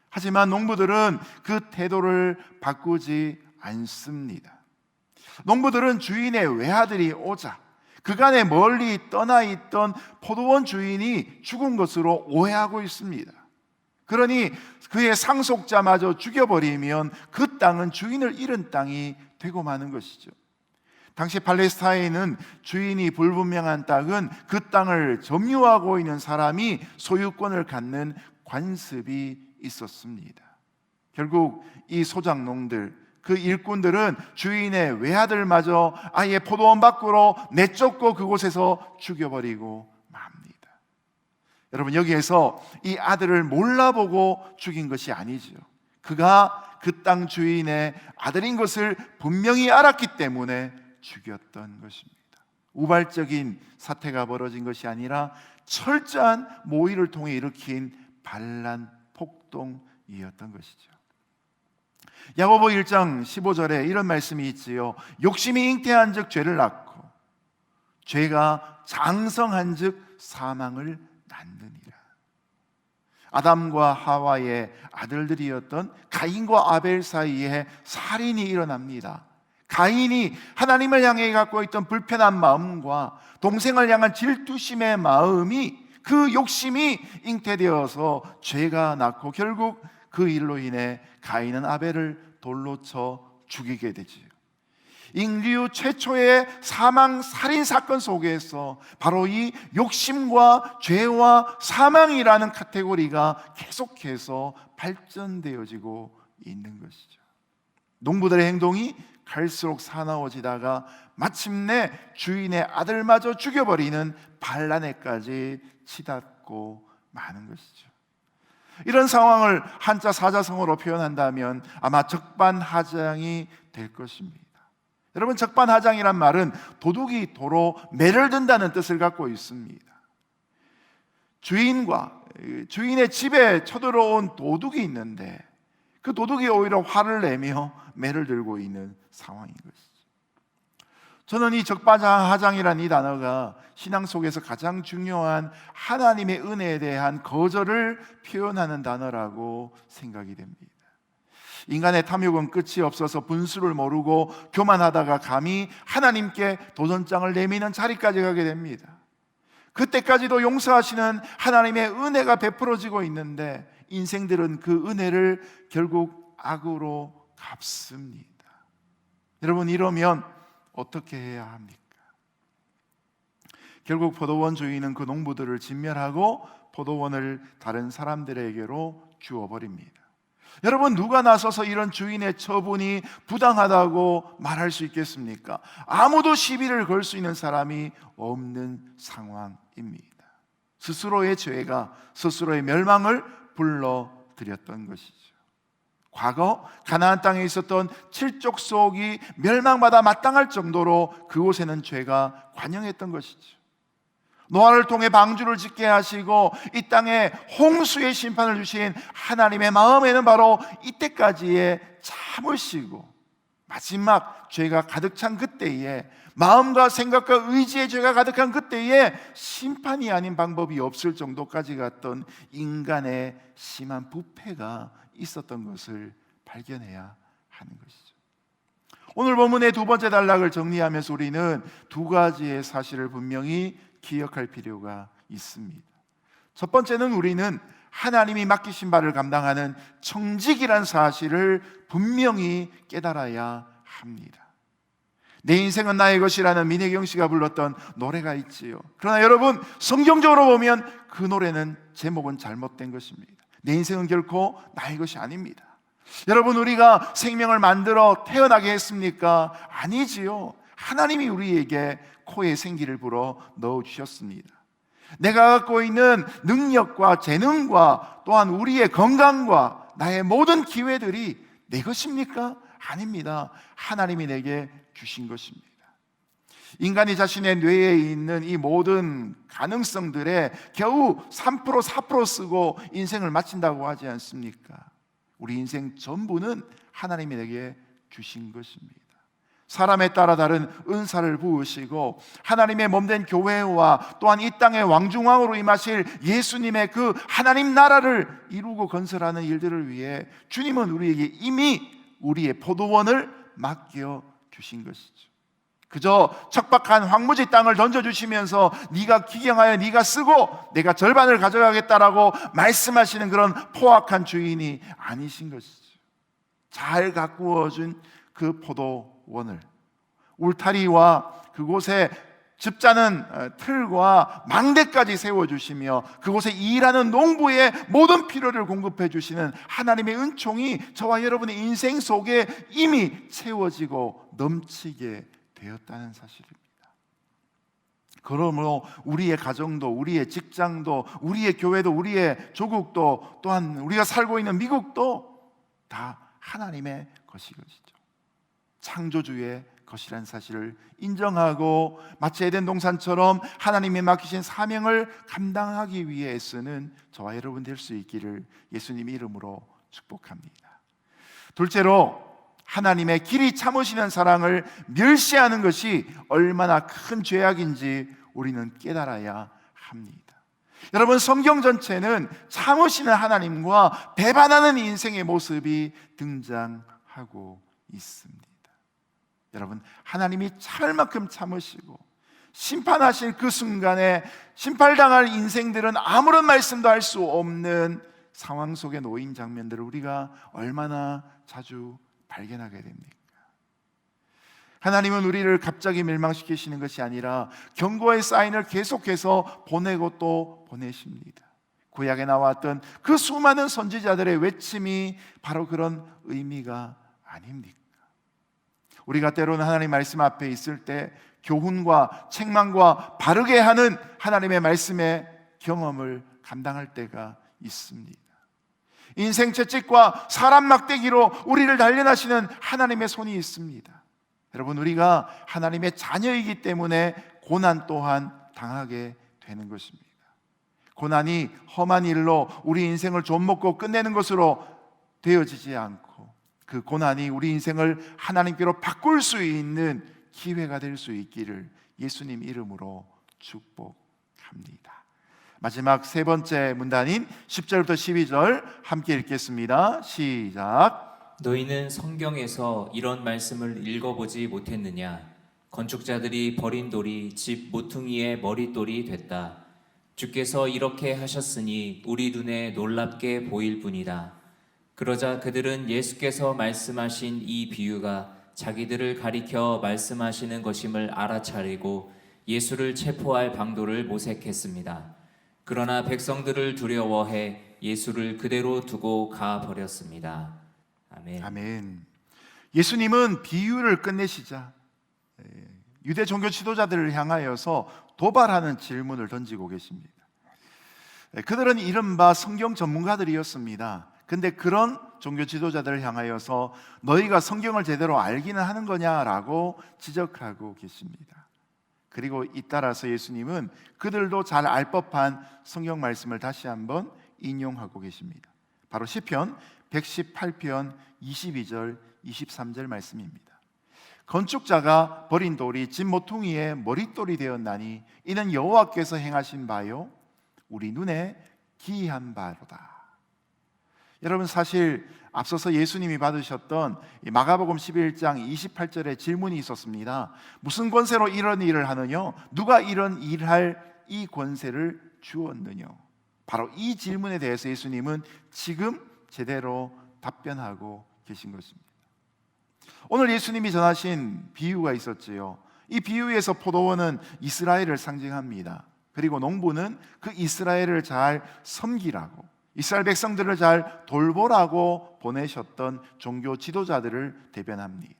하지만 농부들은 그 태도를 바꾸지 않습니다. 농부들은 주인의 외아들이 오자 그간에 멀리 떠나 있던 포도원 주인이 죽은 것으로 오해하고 있습니다. 그러니 그의 상속자마저 죽여버리면 그 땅은 주인을 잃은 땅이 되고 마는 것이죠. 당시 팔레스타인은 주인이 불분명한 땅은 그 땅을 점유하고 있는 사람이 소유권을 갖는 관습이 있었습니다. 결국 이 소작농들, 그 일꾼들은 주인의 외아들마저 아예 포도원 밖으로 내쫓고 그곳에서 죽여버리고 맙니다. 여러분, 여기에서 이 아들을 몰라보고 죽인 것이 아니죠. 그가 그 땅 주인의 아들인 것을 분명히 알았기 때문에 죽였던 것입니다. 우발적인 사태가 벌어진 것이 아니라 철저한 모의를 통해 일으킨 반란 폭동이었던 것이죠. 야고보 1장 15절에 이런 말씀이 있지요. 욕심이 잉태한 즉 죄를 낳고 죄가 장성한 즉 사망을 낳느니라. 아담과 하와의 아들들이었던 가인과 아벨 사이에 살인이 일어납니다. 가인이 하나님을 향해 갖고 있던 불편한 마음과 동생을 향한 질투심의 마음이 그 욕심이 잉태되어서 죄가 낳고 결국 그 일로 인해 가인은 아벨을 돌로 쳐 죽이게 되지요. 인류 최초의 사망 살인 사건 속에서 바로 이 욕심과 죄와 사망이라는 카테고리가 계속해서 발전되어지고 있는 것이죠. 농부들의 행동이 갈수록 사나워지다가 마침내 주인의 아들마저 죽여버리는 반란에까지 치닫고 마는 것이죠. 이런 상황을 한자 사자성어로 표현한다면 아마 적반하장이 될 것입니다. 여러분, 적반하장이란 말은 도둑이 도로 매를 든다는 뜻을 갖고 있습니다. 주인의 집에 쳐들어온 도둑이 있는데 그 도둑이 오히려 화를 내며 매를 들고 있는 상황인 것이죠. 저는 이 적반하장이라는 이 단어가 신앙 속에서 가장 중요한 하나님의 은혜에 대한 거절을 표현하는 단어라고 생각이 됩니다. 인간의 탐욕은 끝이 없어서 분수를 모르고 교만하다가 감히 하나님께 도전장을 내미는 자리까지 가게 됩니다. 그때까지도 용서하시는 하나님의 은혜가 베풀어지고 있는데 인생들은 그 은혜를 결국 악으로 갚습니다. 여러분, 이러면 어떻게 해야 합니까? 결국 포도원 주인은 그 농부들을 진멸하고 포도원을 다른 사람들에게로 주어버립니다. 여러분, 누가 나서서 이런 주인의 처분이 부당하다고 말할 수 있겠습니까? 아무도 시비를 걸 수 있는 사람이 없는 상황입니다. 스스로의 죄가 스스로의 멸망을 불러들였던 것이죠. 과거 가나안 땅에 있었던 칠족 속이 멸망받아 마땅할 정도로 그곳에는 죄가 관영했던 것이죠. 노아를 통해 방주를 짓게 하시고 이 땅에 홍수의 심판을 주신 하나님의 마음에는 바로 이때까지의 참으시고 마지막 죄가 가득 찬 그때에, 마음과 생각과 의지의 죄가 가득한 그때에 심판이 아닌 방법이 없을 정도까지 갔던 인간의 심한 부패가 있었던 것을 발견해야 하는 것이죠. 오늘 본문의 두 번째 단락을 정리하면서 우리는 두 가지의 사실을 분명히 기억할 필요가 있습니다. 첫 번째는 우리는 하나님이 맡기신 바를 감당하는 청직이란 사실을 분명히 깨달아야 합니다. 내 인생은 나의 것이라는 민혜경 씨가 불렀던 노래가 있지요. 그러나 여러분, 성경적으로 보면 그 노래는 제목은 잘못된 것입니다. 내 인생은 결코 나의 것이 아닙니다. 여러분, 우리가 생명을 만들어 태어나게 했습니까? 아니지요. 하나님이 우리에게 코에 생기를 불어 넣어주셨습니다. 내가 갖고 있는 능력과 재능과 또한 우리의 건강과 나의 모든 기회들이 내 것입니까? 아닙니다. 하나님이 내게 주신 것입니다. 인간이 자신의 뇌에 있는 이 모든 가능성들에 겨우 3%, 4% 쓰고 인생을 마친다고 하지 않습니까? 우리 인생 전부는 하나님이 내게 주신 것입니다. 사람에 따라 다른 은사를 부으시고 하나님의 몸된 교회와 또한 이 땅의 왕중왕으로 임하실 예수님의 그 하나님 나라를 이루고 건설하는 일들을 위해 주님은 우리에게 이미 우리의 포도원을 맡겨 주신 것이죠. 그저 척박한 황무지 땅을 던져주시면서 네가 기경하여 네가 쓰고 내가 절반을 가져가겠다라고 말씀하시는 그런 포악한 주인이 아니신 것이죠. 잘 가꾸어준 그 포도원을, 울타리와 그곳에 즙자는 틀과 망대까지 세워주시며 그곳에 일하는 농부의 모든 필요를 공급해 주시는 하나님의 은총이 저와 여러분의 인생 속에 이미 채워지고 넘치게 되었다는 사실입니다. 그러므로 우리의 가정도, 우리의 직장도, 우리의 교회도, 우리의 조국도, 또한 우리가 살고 있는 미국도 다 하나님의 것이죠. 창조주의 것이라는 사실을 인정하고 마치 에덴 동산처럼 하나님이 맡기신 사명을 감당하기 위해 애쓰는 저와 여러분 될 수 있기를 예수님 이름으로 축복합니다. 둘째로, 하나님의 길이 참으시는 사랑을 멸시하는 것이 얼마나 큰 죄악인지 우리는 깨달아야 합니다. 여러분, 성경 전체는 참으시는 하나님과 배반하는 인생의 모습이 등장하고 있습니다. 여러분, 하나님이 참을 만큼 참으시고 심판하실 그 순간에 심판당할 인생들은 아무런 말씀도 할 수 없는 상황 속에 놓인 장면들을 우리가 얼마나 자주 발견하게 됩니까? 하나님은 우리를 갑자기 멸망시키시는 것이 아니라 경고의 사인을 계속해서 보내고 또 보내십니다. 구약에 나왔던 그 수많은 선지자들의 외침이 바로 그런 의미가 아닙니까? 우리가 때로는 하나님 말씀 앞에 있을 때 교훈과 책망과 바르게 하는 하나님의 말씀의 경험을 감당할 때가 있습니다. 인생 채찍과 사람 막대기로 우리를 단련하시는 하나님의 손이 있습니다. 여러분, 우리가 하나님의 자녀이기 때문에 고난 또한 당하게 되는 것입니다. 고난이 험한 일로 우리 인생을 좀먹고 끝내는 것으로 되어지지 않고 그 고난이 우리 인생을 하나님께로 바꿀 수 있는 기회가 될 수 있기를 예수님 이름으로 축복합니다. 마지막 세 번째 문단인 10절부터 12절 함께 읽겠습니다. 시작. 너희는 성경에서 이런 말씀을 읽어보지 못했느냐? 건축자들이 버린 돌이 집 모퉁이의 머릿돌이 됐다. 주께서 이렇게 하셨으니 우리 눈에 놀랍게 보일 뿐이다. 그러자 그들은 예수께서 말씀하신 이 비유가 자기들을 가리켜 말씀하시는 것임을 알아차리고 예수를 체포할 방도를 모색했습니다. 그러나 백성들을 두려워해 예수를 그대로 두고 가버렸습니다. 아멘. 아멘. 예수님은 비유를 끝내시자 유대 종교 지도자들을 향하여서 도발하는 질문을 던지고 계십니다. 그들은 이른바 성경 전문가들이었습니다. 근데 그런 종교 지도자들을 향하여서 너희가 성경을 제대로 알기는 하는 거냐라고 지적하고 계십니다. 그리고 잇따라서 예수님은 그들도 잘 알 법한 성경 말씀을 다시 한번 인용하고 계십니다. 바로 시편 118편 22절 23절 말씀입니다. 건축자가 버린 돌이 집 모퉁이의 머릿돌이 되었나니 이는 여호와께서 행하신 바요 우리 눈에 기이한 바로다. 여러분, 사실 앞서서 예수님이 받으셨던 마가복음 11장 28절에 질문이 있었습니다. 무슨 권세로 이런 일을 하느냐? 누가 이런 일할 이 권세를 주었느냐? 바로 이 질문에 대해서 예수님은 지금 제대로 답변하고 계신 것입니다. 오늘 예수님이 전하신 비유가 있었지요. 이 비유에서 포도원은 이스라엘을 상징합니다. 그리고 농부는 그 이스라엘을 잘 섬기라고, 이스라엘 백성들을 잘 돌보라고 보내셨던 종교 지도자들을 대변합니다.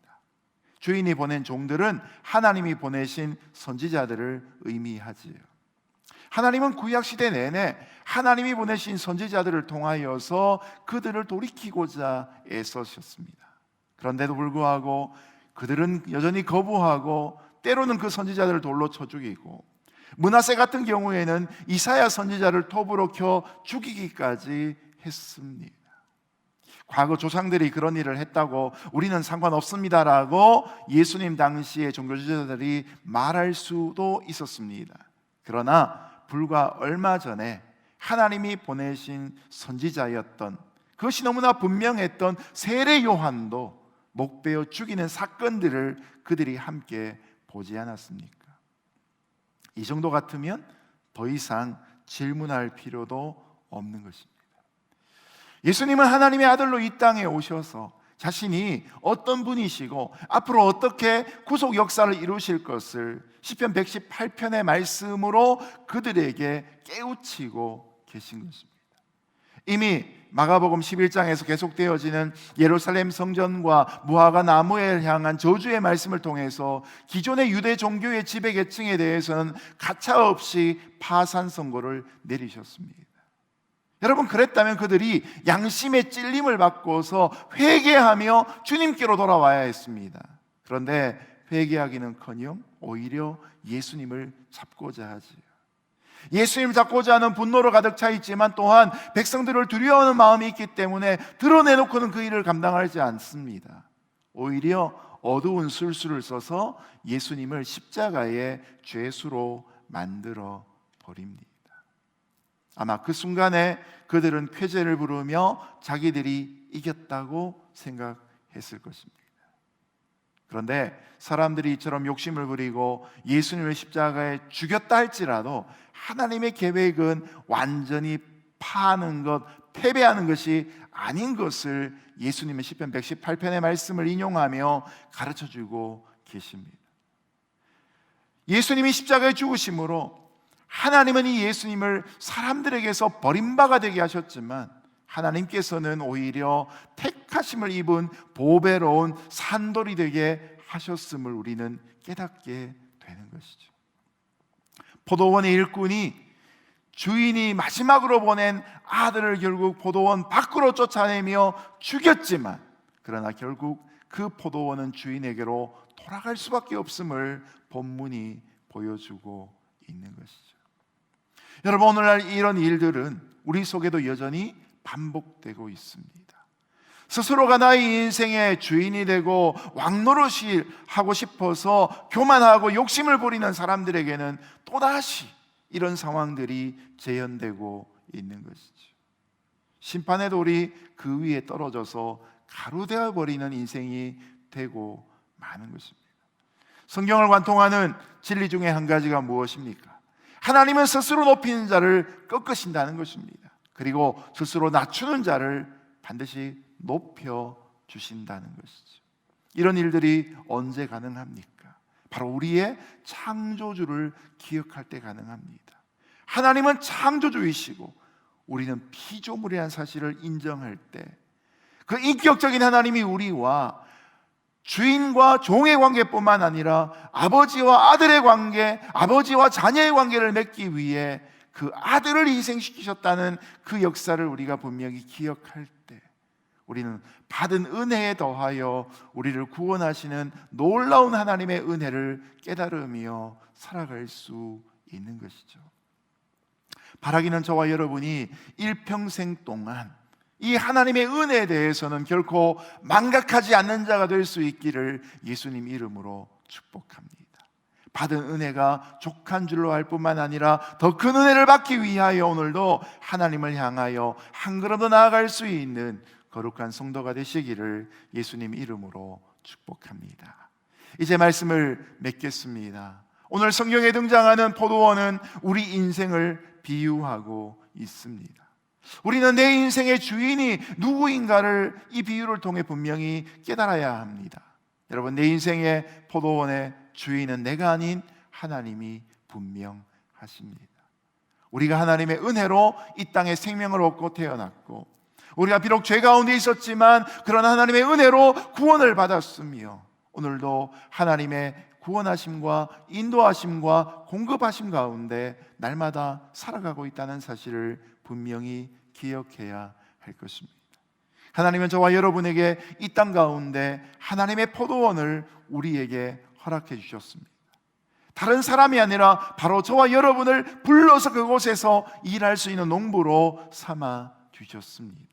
주인이 보낸 종들은 하나님이 보내신 선지자들을 의미하지요. 하나님은 구약시대 내내 하나님이 보내신 선지자들을 통하여서 그들을 돌이키고자 애쓰셨습니다. 그런데도 불구하고 그들은 여전히 거부하고 때로는 그 선지자들을 돌로 쳐 죽이고, 므낫세 같은 경우에는 이사야 선지자를 톱으로 켜 죽이기까지 했습니다. 과거 조상들이 그런 일을 했다고 우리는 상관없습니다라고 예수님 당시의 종교지도자들이 말할 수도 있었습니다. 그러나 불과 얼마 전에 하나님이 보내신 선지자였던, 그것이 너무나 분명했던 세례 요한도 목베어 죽이는 사건들을 그들이 함께 보지 않았습니까? 이 정도 같으면 더 이상 질문할 필요도 없는 것입니다. 예수님은 하나님의 아들로 이 땅에 오셔서 자신이 어떤 분이시고 앞으로 어떻게 구속 역사를 이루실 것을 시편 118편의 말씀으로 그들에게 깨우치고 계신 것입니다. 이미 마가복음 11장에서 계속되어지는 예루살렘 성전과 무화과 나무에 향한 저주의 말씀을 통해서 기존의 유대 종교의 지배계층에 대해서는 가차없이 파산 선고를 내리셨습니다. 여러분, 그랬다면 그들이 양심의 찔림을 받고서 회개하며 주님께로 돌아와야 했습니다. 그런데 회개하기는커녕 오히려 예수님을 잡고자 하지요. 예수님을 잡고자 하는 분노로 가득 차 있지만 또한 백성들을 두려워하는 마음이 있기 때문에 드러내놓고는 그 일을 감당하지 않습니다. 오히려 어두운 술수를 써서 예수님을 십자가의 죄수로 만들어 버립니다. 아마 그 순간에 그들은 쾌재를 부르며 자기들이 이겼다고 생각했을 것입니다. 그런데 사람들이 이처럼 욕심을 부리고 예수님을 십자가에 죽였다 할지라도 하나님의 계획은 완전히 파하는 것, 패배하는 것이 아닌 것을 예수님의 시편 118편의 말씀을 인용하며 가르쳐주고 계십니다. 예수님이 십자가에 죽으심으로 하나님은 이 예수님을 사람들에게서 버림바가 되게 하셨지만 하나님께서는 오히려 택하심을 입은 보배로운 산돌이 되게 하셨음을 우리는 깨닫게 되는 것이죠. 포도원의 일꾼이 주인이 마지막으로 보낸 아들을 결국 포도원 밖으로 쫓아내며 죽였지만, 그러나 결국 그 포도원은 주인에게로 돌아갈 수밖에 없음을 본문이 보여주고 있는 것이죠. 여러분, 오늘날 이런 일들은 우리 속에도 여전히 반복되고 있습니다. 스스로가 나의 인생의 주인이 되고 왕노릇이 하고 싶어서 교만하고 욕심을 부리는 사람들에게는 또다시 이런 상황들이 재현되고 있는 것이죠. 심판의 돌이 그 위에 떨어져서 가루되어 버리는 인생이 되고 마는 것입니다. 성경을 관통하는 진리 중에 한 가지가 무엇입니까? 하나님은 스스로 높이는 자를 꺾으신다는 것입니다. 그리고 스스로 낮추는 자를 반드시 높여 주신다는 것이죠. 이런 일들이 언제 가능합니까? 바로 우리의 창조주를 기억할 때 가능합니다. 하나님은 창조주이시고 우리는 피조물이라는 사실을 인정할 때, 그 인격적인 하나님이 우리와 주인과 종의 관계뿐만 아니라 아버지와 아들의 관계, 아버지와 자녀의 관계를 맺기 위해 그 아들을 희생시키셨다는 그 역사를 우리가 분명히 기억할 때, 우리는 받은 은혜에 더하여 우리를 구원하시는 놀라운 하나님의 은혜를 깨달으며 살아갈 수 있는 것이죠. 바라기는 저와 여러분이 일평생 동안 이 하나님의 은혜에 대해서는 결코 망각하지 않는 자가 될 수 있기를 예수님 이름으로 축복합니다. 받은 은혜가 족한 줄로 알 뿐만 아니라 더 큰 은혜를 받기 위하여 오늘도 하나님을 향하여 한 걸음 더 나아갈 수 있는 거룩한 성도가 되시기를 예수님 이름으로 축복합니다. 이제 말씀을 맺겠습니다. 오늘 성경에 등장하는 포도원은 우리 인생을 비유하고 있습니다. 우리는 내 인생의 주인이 누구인가를 이 비유를 통해 분명히 깨달아야 합니다. 여러분, 내 인생의 포도원의 주인은 내가 아닌 하나님이 분명하십니다. 우리가 하나님의 은혜로 이 땅에 생명을 얻고 태어났고, 우리가 비록 죄 가운데 있었지만 그러나 하나님의 은혜로 구원을 받았으며, 오늘도 하나님의 구원하심과 인도하심과 공급하심 가운데 날마다 살아가고 있다는 사실을 분명히 기억해야 할 것입니다. 하나님은 저와 여러분에게 이 땅 가운데 하나님의 포도원을 우리에게 허락해 주셨습니다. 다른 사람이 아니라 바로 저와 여러분을 불러서 그곳에서 일할 수 있는 농부로 삼아 주셨습니다.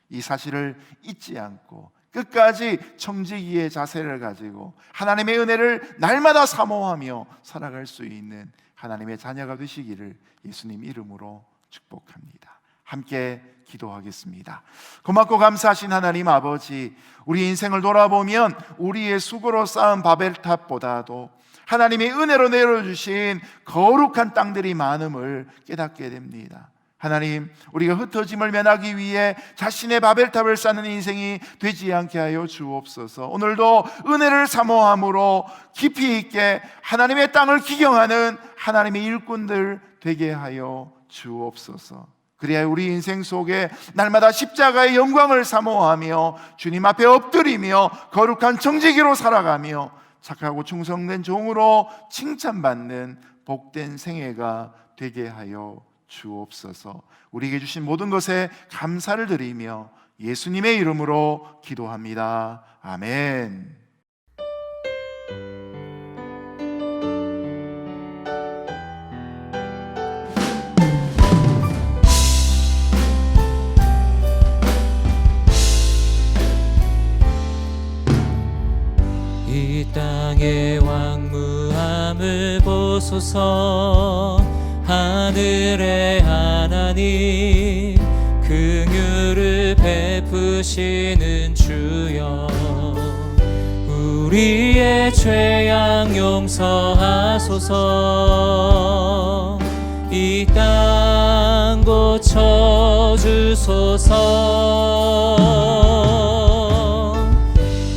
이 사실을 잊지 않고 끝까지 청지기의 자세를 가지고 하나님의 은혜를 날마다 사모하며 살아갈 수 있는 하나님의 자녀가 되시기를 예수님 이름으로 축복합니다. 함께 기도하겠습니다. 고맙고 감사하신 하나님 아버지, 우리 인생을 돌아보면 우리의 수고로 쌓은 바벨탑보다도 하나님의 은혜로 내려주신 거룩한 땅들이 많음을 깨닫게 됩니다. 하나님, 우리가 흩어짐을 면하기 위해 자신의 바벨탑을 쌓는 인생이 되지 않게 하여 주옵소서. 오늘도 은혜를 사모함으로 깊이 있게 하나님의 땅을 기경하는 하나님의 일꾼들 되게 하여 주옵소서. 그래야 우리 인생 속에 날마다 십자가의 영광을 사모하며 주님 앞에 엎드리며 거룩한 정직기로 살아가며 착하고 충성된 종으로 칭찬받는 복된 생애가 되게 하여 주옵소서. 우리에게 주신 모든 것에 감사를 드리며 예수님의 이름으로 기도합니다. 아멘. 이 땅의 왕무함을 보소서. 하늘의 하나님, 긍휼을 베푸시는 주여, 우리의 죄악 용서하소서. 이 땅 고쳐주소서.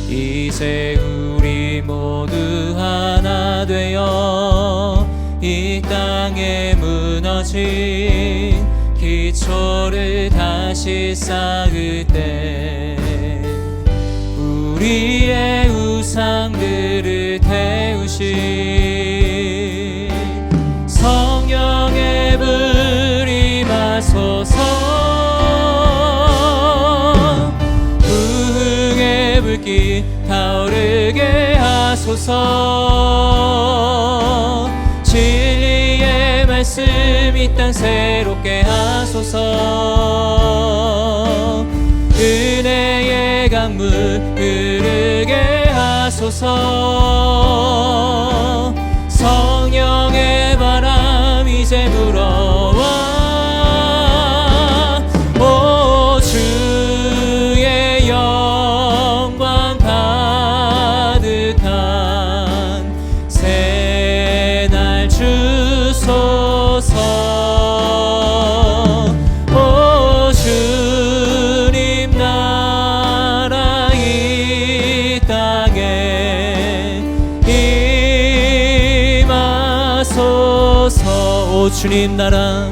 이제 우리 모두 이 땅에 무너진 기초를 다시 쌓을 때 우리의 우상들을 태우신 성령의 불 임하소서. 부흥의 불길 타오르게 하소서. 진리의 말씀 이 땅 새롭게 하소서. 은혜의 강물 흐르게 하소서. 성령의 바람 이제 불어와 오 주의 영광 가득한 새날 주소서. 오 주님 나라 이 땅에 임하소서. 오 주님 나라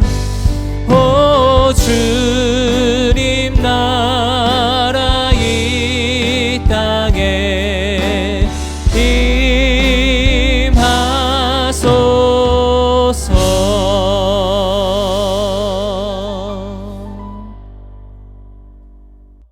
오 주님 나라 이 땅에 임하소서.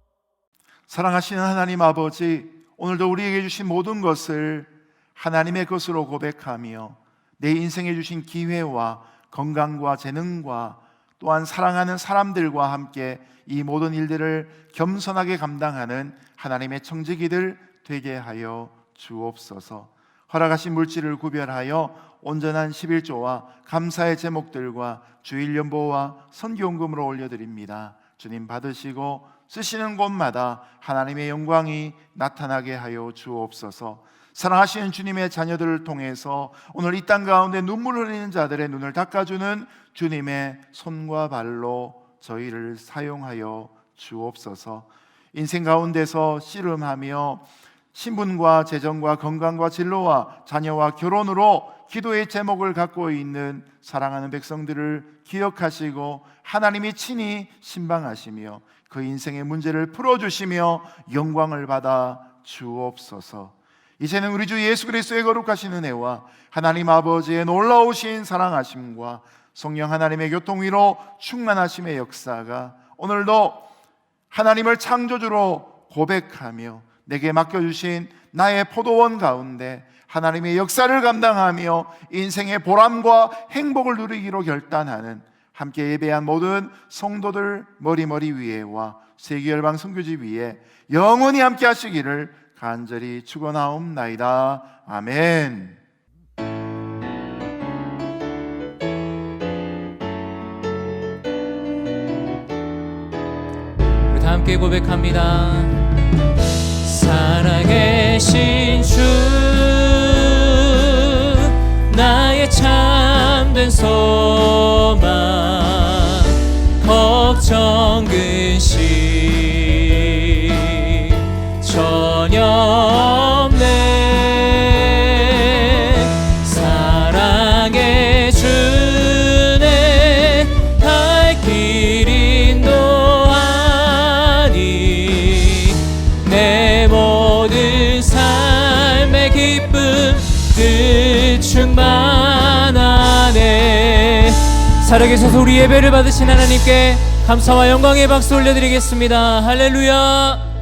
사랑하시는 하나님 아버지, 오늘도 우리에게 주신 모든 것을 하나님의 것으로 고백하며 내 인생에 주신 기회와 건강과 재능과 또한 사랑하는 사람들과 함께 이 모든 일들을 겸손하게 감당하는 하나님의 청지기들 되게 하여 주옵소서. 허락하신 물질을 구별하여 온전한 11조와 감사의 제목들과 주일 연보와 선교헌금으로 올려드립니다. 주님 받으시고 쓰시는 곳마다 하나님의 영광이 나타나게 하여 주옵소서. 사랑하시는 주님의 자녀들을 통해서 오늘 이 땅 가운데 눈물 흘리는 자들의 눈을 닦아주는 주님의 손과 발로 저희를 사용하여 주옵소서. 인생 가운데서 씨름하며 신분과 재정과 건강과 진로와 자녀와 결혼으로 기도의 제목을 갖고 있는 사랑하는 백성들을 기억하시고 하나님이 친히 신방하시며 그 인생의 문제를 풀어주시며 영광을 받아 주옵소서. 이제는 우리 주 예수 그리스도의 거룩하신 은혜와 하나님 아버지의 놀라우신 사랑하심과 성령 하나님의 교통위로 충만하심의 역사가 오늘도 하나님을 창조주로 고백하며 내게 맡겨주신 나의 포도원 가운데 하나님의 역사를 감당하며 인생의 보람과 행복을 누리기로 결단하는 함께 예배한 모든 성도들 머리 위에와 세계열방 선교지 위에 영원히 함께 하시기를 간절히 축원하옵나이다. 아멘. 우리 다 함께 고백합니다. 살아계신 주 나의 참된 소망 걱정 근심 전혀 없네. 사랑의 주네 갈 길 인도하니 내 모든 삶의 기쁨 뜻 충만하네. 살아계셔서 우리 예배를 받으신 하나님께 감사와 영광의 박수 올려드리겠습니다. 할렐루야.